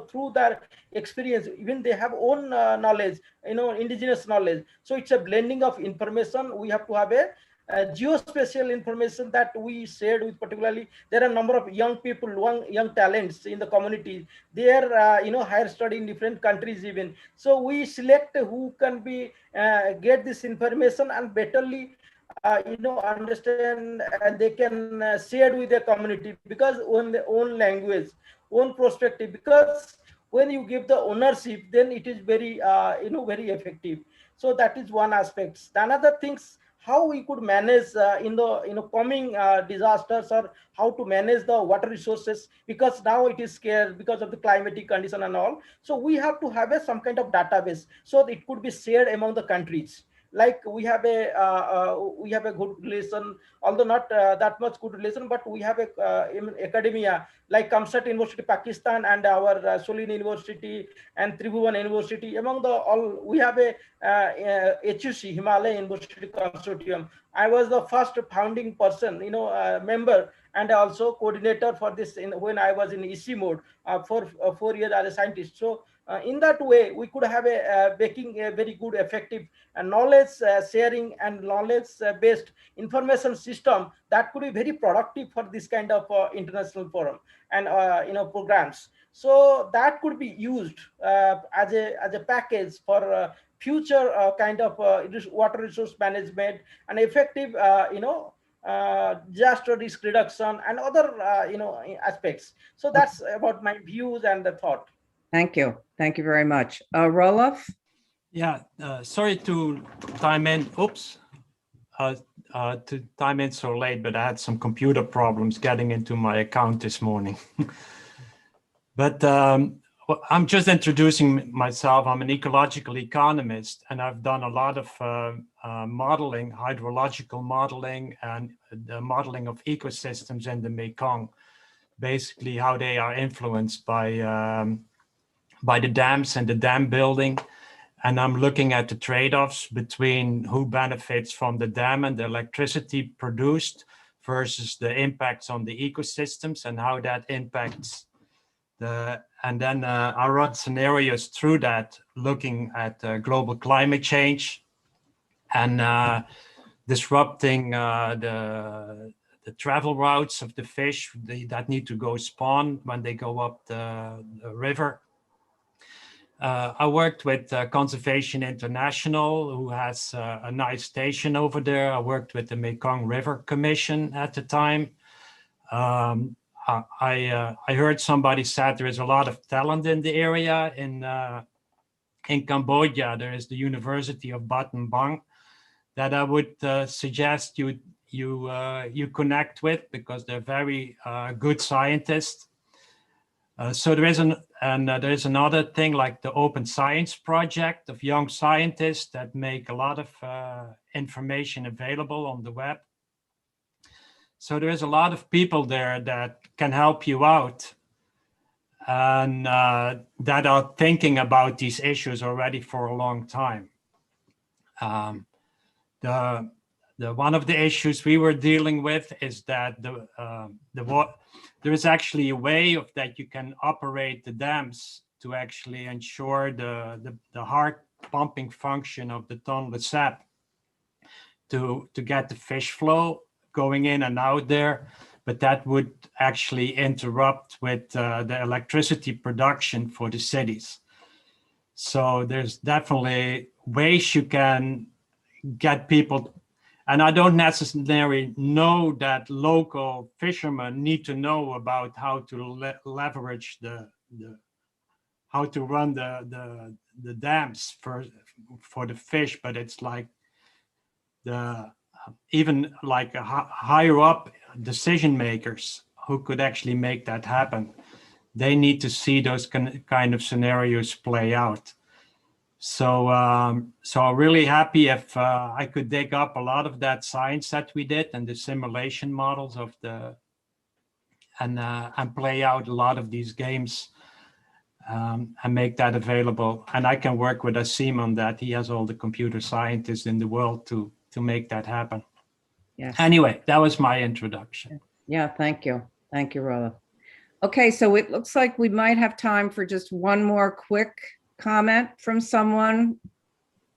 through their experience. Even they have own knowledge, indigenous knowledge. So it's a blending of information. We have to have a geospatial information that we shared with, particularly there are a number of young people, young talents in the community. They are higher study in different countries even. So we select who can be get this information and betterly understand, and they can share with their community, because on their own language, own perspective. Because when you give the ownership, then it is very very effective. So that is one aspect. The another things, how we could manage in the coming disasters, or how to manage the water resources, because now it is scarce because of the climatic condition and all. So we have to have some kind of database, so it could be shared among the countries. Like we have a good relation, although not that much good relation, but we have a in academia like Kamsat University Pakistan, and our Solin University and Tribhuvan University. Among the all, we have a HUC, Himalaya University Consortium. I was the first founding person, member, and also coordinator for this when I was in EC mode for 4 years as a scientist. So in that way, we could have making a very good, effective knowledge sharing and knowledge based information system that could be very productive for this kind of international forum and programs. So that could be used as a package for future kind of water resource management and effective disaster risk reduction and other aspects. So that's about my views and the thought. Thank you. Thank you very much. Roloff? Yeah, sorry to time in. Oops. To time in so late, but I had some computer problems getting into my account this morning. But I'm just introducing myself. I'm an ecological economist, and I've done a lot of modeling, hydrological modeling, and the modeling of ecosystems in the Mekong, basically how they are influenced by the dams and the dam building. And I'm looking at the trade-offs between who benefits from the dam and the electricity produced versus the impacts on the ecosystems and how that impacts and then I run scenarios through that, looking at global climate change and disrupting the travel routes of the fish that need to go spawn when they go up the river. I worked with Conservation International, who has a nice station over there. I worked with the Mekong River Commission at the time. I heard somebody said there is a lot of talent in the area. In Cambodia, there is the University of Battambang that I would suggest you connect with, because they're very good scientists. So there is another thing like the Open Science Project of young scientists that make a lot of information available on the web. So there's a lot of people there that can help you out and that are thinking about these issues already for a long time. One of the issues we were dealing with is that there is actually a way of that you can operate the dams to actually ensure the hard pumping function of the Tonle Sap to get the fish flow going in and out there, but that would actually interrupt with the electricity production for the cities. So there's definitely ways you can get people, and I don't necessarily know that local fishermen need to know about how to leverage how to run the dams for the fish, but it's like even like higher up decision makers who could actually make that happen. They need to see those kind of scenarios play out. So I'm really happy if I could dig up a lot of that science that we did and the simulation models of and play out a lot of these games and make that available. And I can work with Asim on that. He has all the computer scientists in the world to make that happen. Yes. Anyway, that was my introduction. Yeah, thank you. Thank you, Rola. Okay, so it looks like we might have time for just one more quick comment from someone.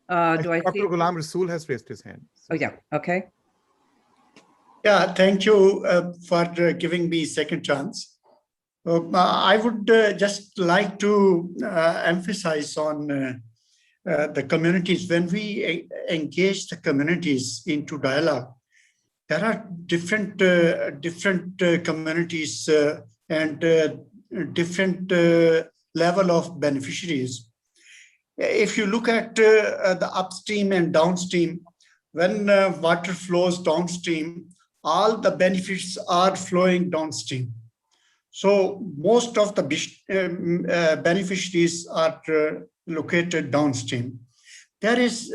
Do I see? Dr. Ghulam Rasool has raised his hand. Oh, yeah, okay. Yeah, thank you for giving me second chance. I would just like to emphasize on the communities. When we engage the communities into dialogue, there are different communities and different level of beneficiaries. If you look at the upstream and downstream, when water flows downstream, all the benefits are flowing downstream. So most of the beneficiaries are located downstream. There is,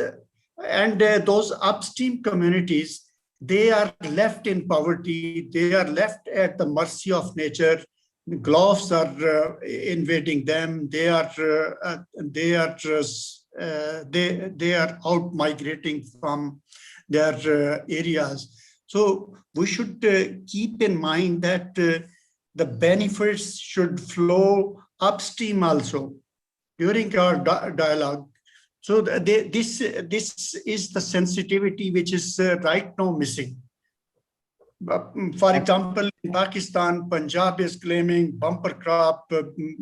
and those upstream communities, they are left in poverty. They are left at the mercy of nature. Gloves are invading them. They are out migrating from their areas. So we should keep in mind that the benefits should flow upstream also during our dialogue. So this is the sensitivity which is right now missing. For example, in Pakistan, Punjab is claiming bumper crop,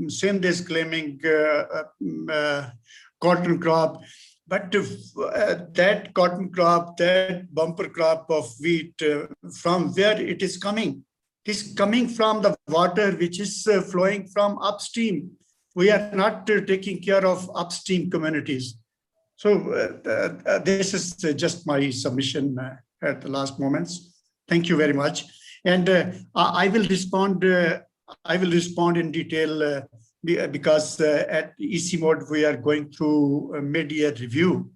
Sindh is claiming cotton crop. But that cotton crop, that bumper crop of wheat, from where it is coming? It is coming from the water which is flowing from upstream. We are not taking care of upstream communities. So this is just my submission at the last moments. Thank you very much. And I will respond in detail because at EC mode, we are going through a mid-year review,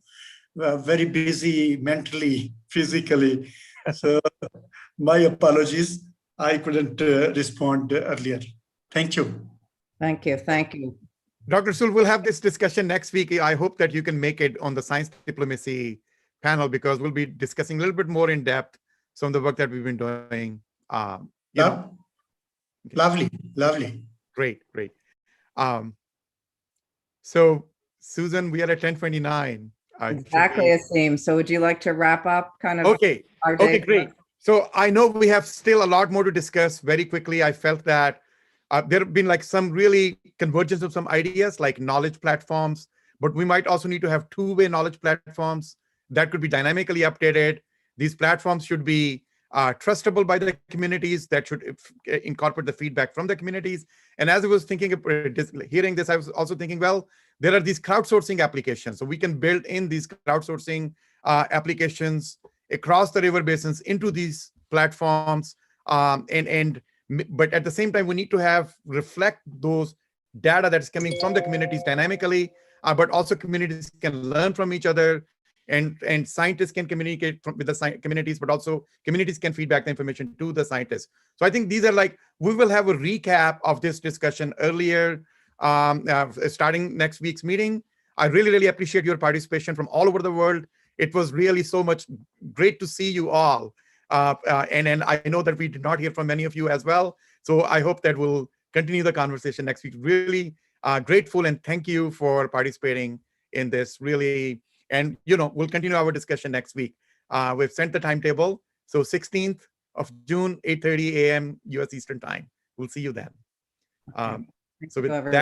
very busy mentally, physically. So my apologies. I couldn't respond earlier. Thank you. Thank you. Thank you. Dr. Rasool, we'll have this discussion next week. I hope that you can make it on the science diplomacy panel because we'll be discussing a little bit more in depth some of the work that we've been doing. Lovely, lovely. Great. So Susan, we are at 10:29. Exactly, Asim. So would you like to wrap up kind of? Okay, great. So I know we have still a lot more to discuss. Very quickly, I felt that there have been like some really convergence of some ideas like knowledge platforms, but we might also need to have two-way knowledge platforms that could be dynamically updated. These platforms should be trustable by the communities, that should incorporate the feedback from the communities. And as I was thinking of hearing this, I was also thinking, well, there are these crowdsourcing applications. So we can build in these crowdsourcing applications across the river basins into these platforms. But at the same time, we need to reflect those data that's coming from the communities dynamically, but also communities can learn from each other. and scientists can communicate with the communities, but also communities can feed back the information to the scientists. So I think these are like, we will have a recap of this discussion earlier, starting next week's meeting. I really, really appreciate your participation from all over the world. It was really so much great to see you all. And I know that we did not hear from many of you as well. So I hope that we'll continue the conversation next week. Really grateful, and thank you for participating in this, really. And, we'll continue our discussion next week. We've sent the timetable. So 16th of June, 8:30 a.m. US Eastern Time. We'll see you then. So with that,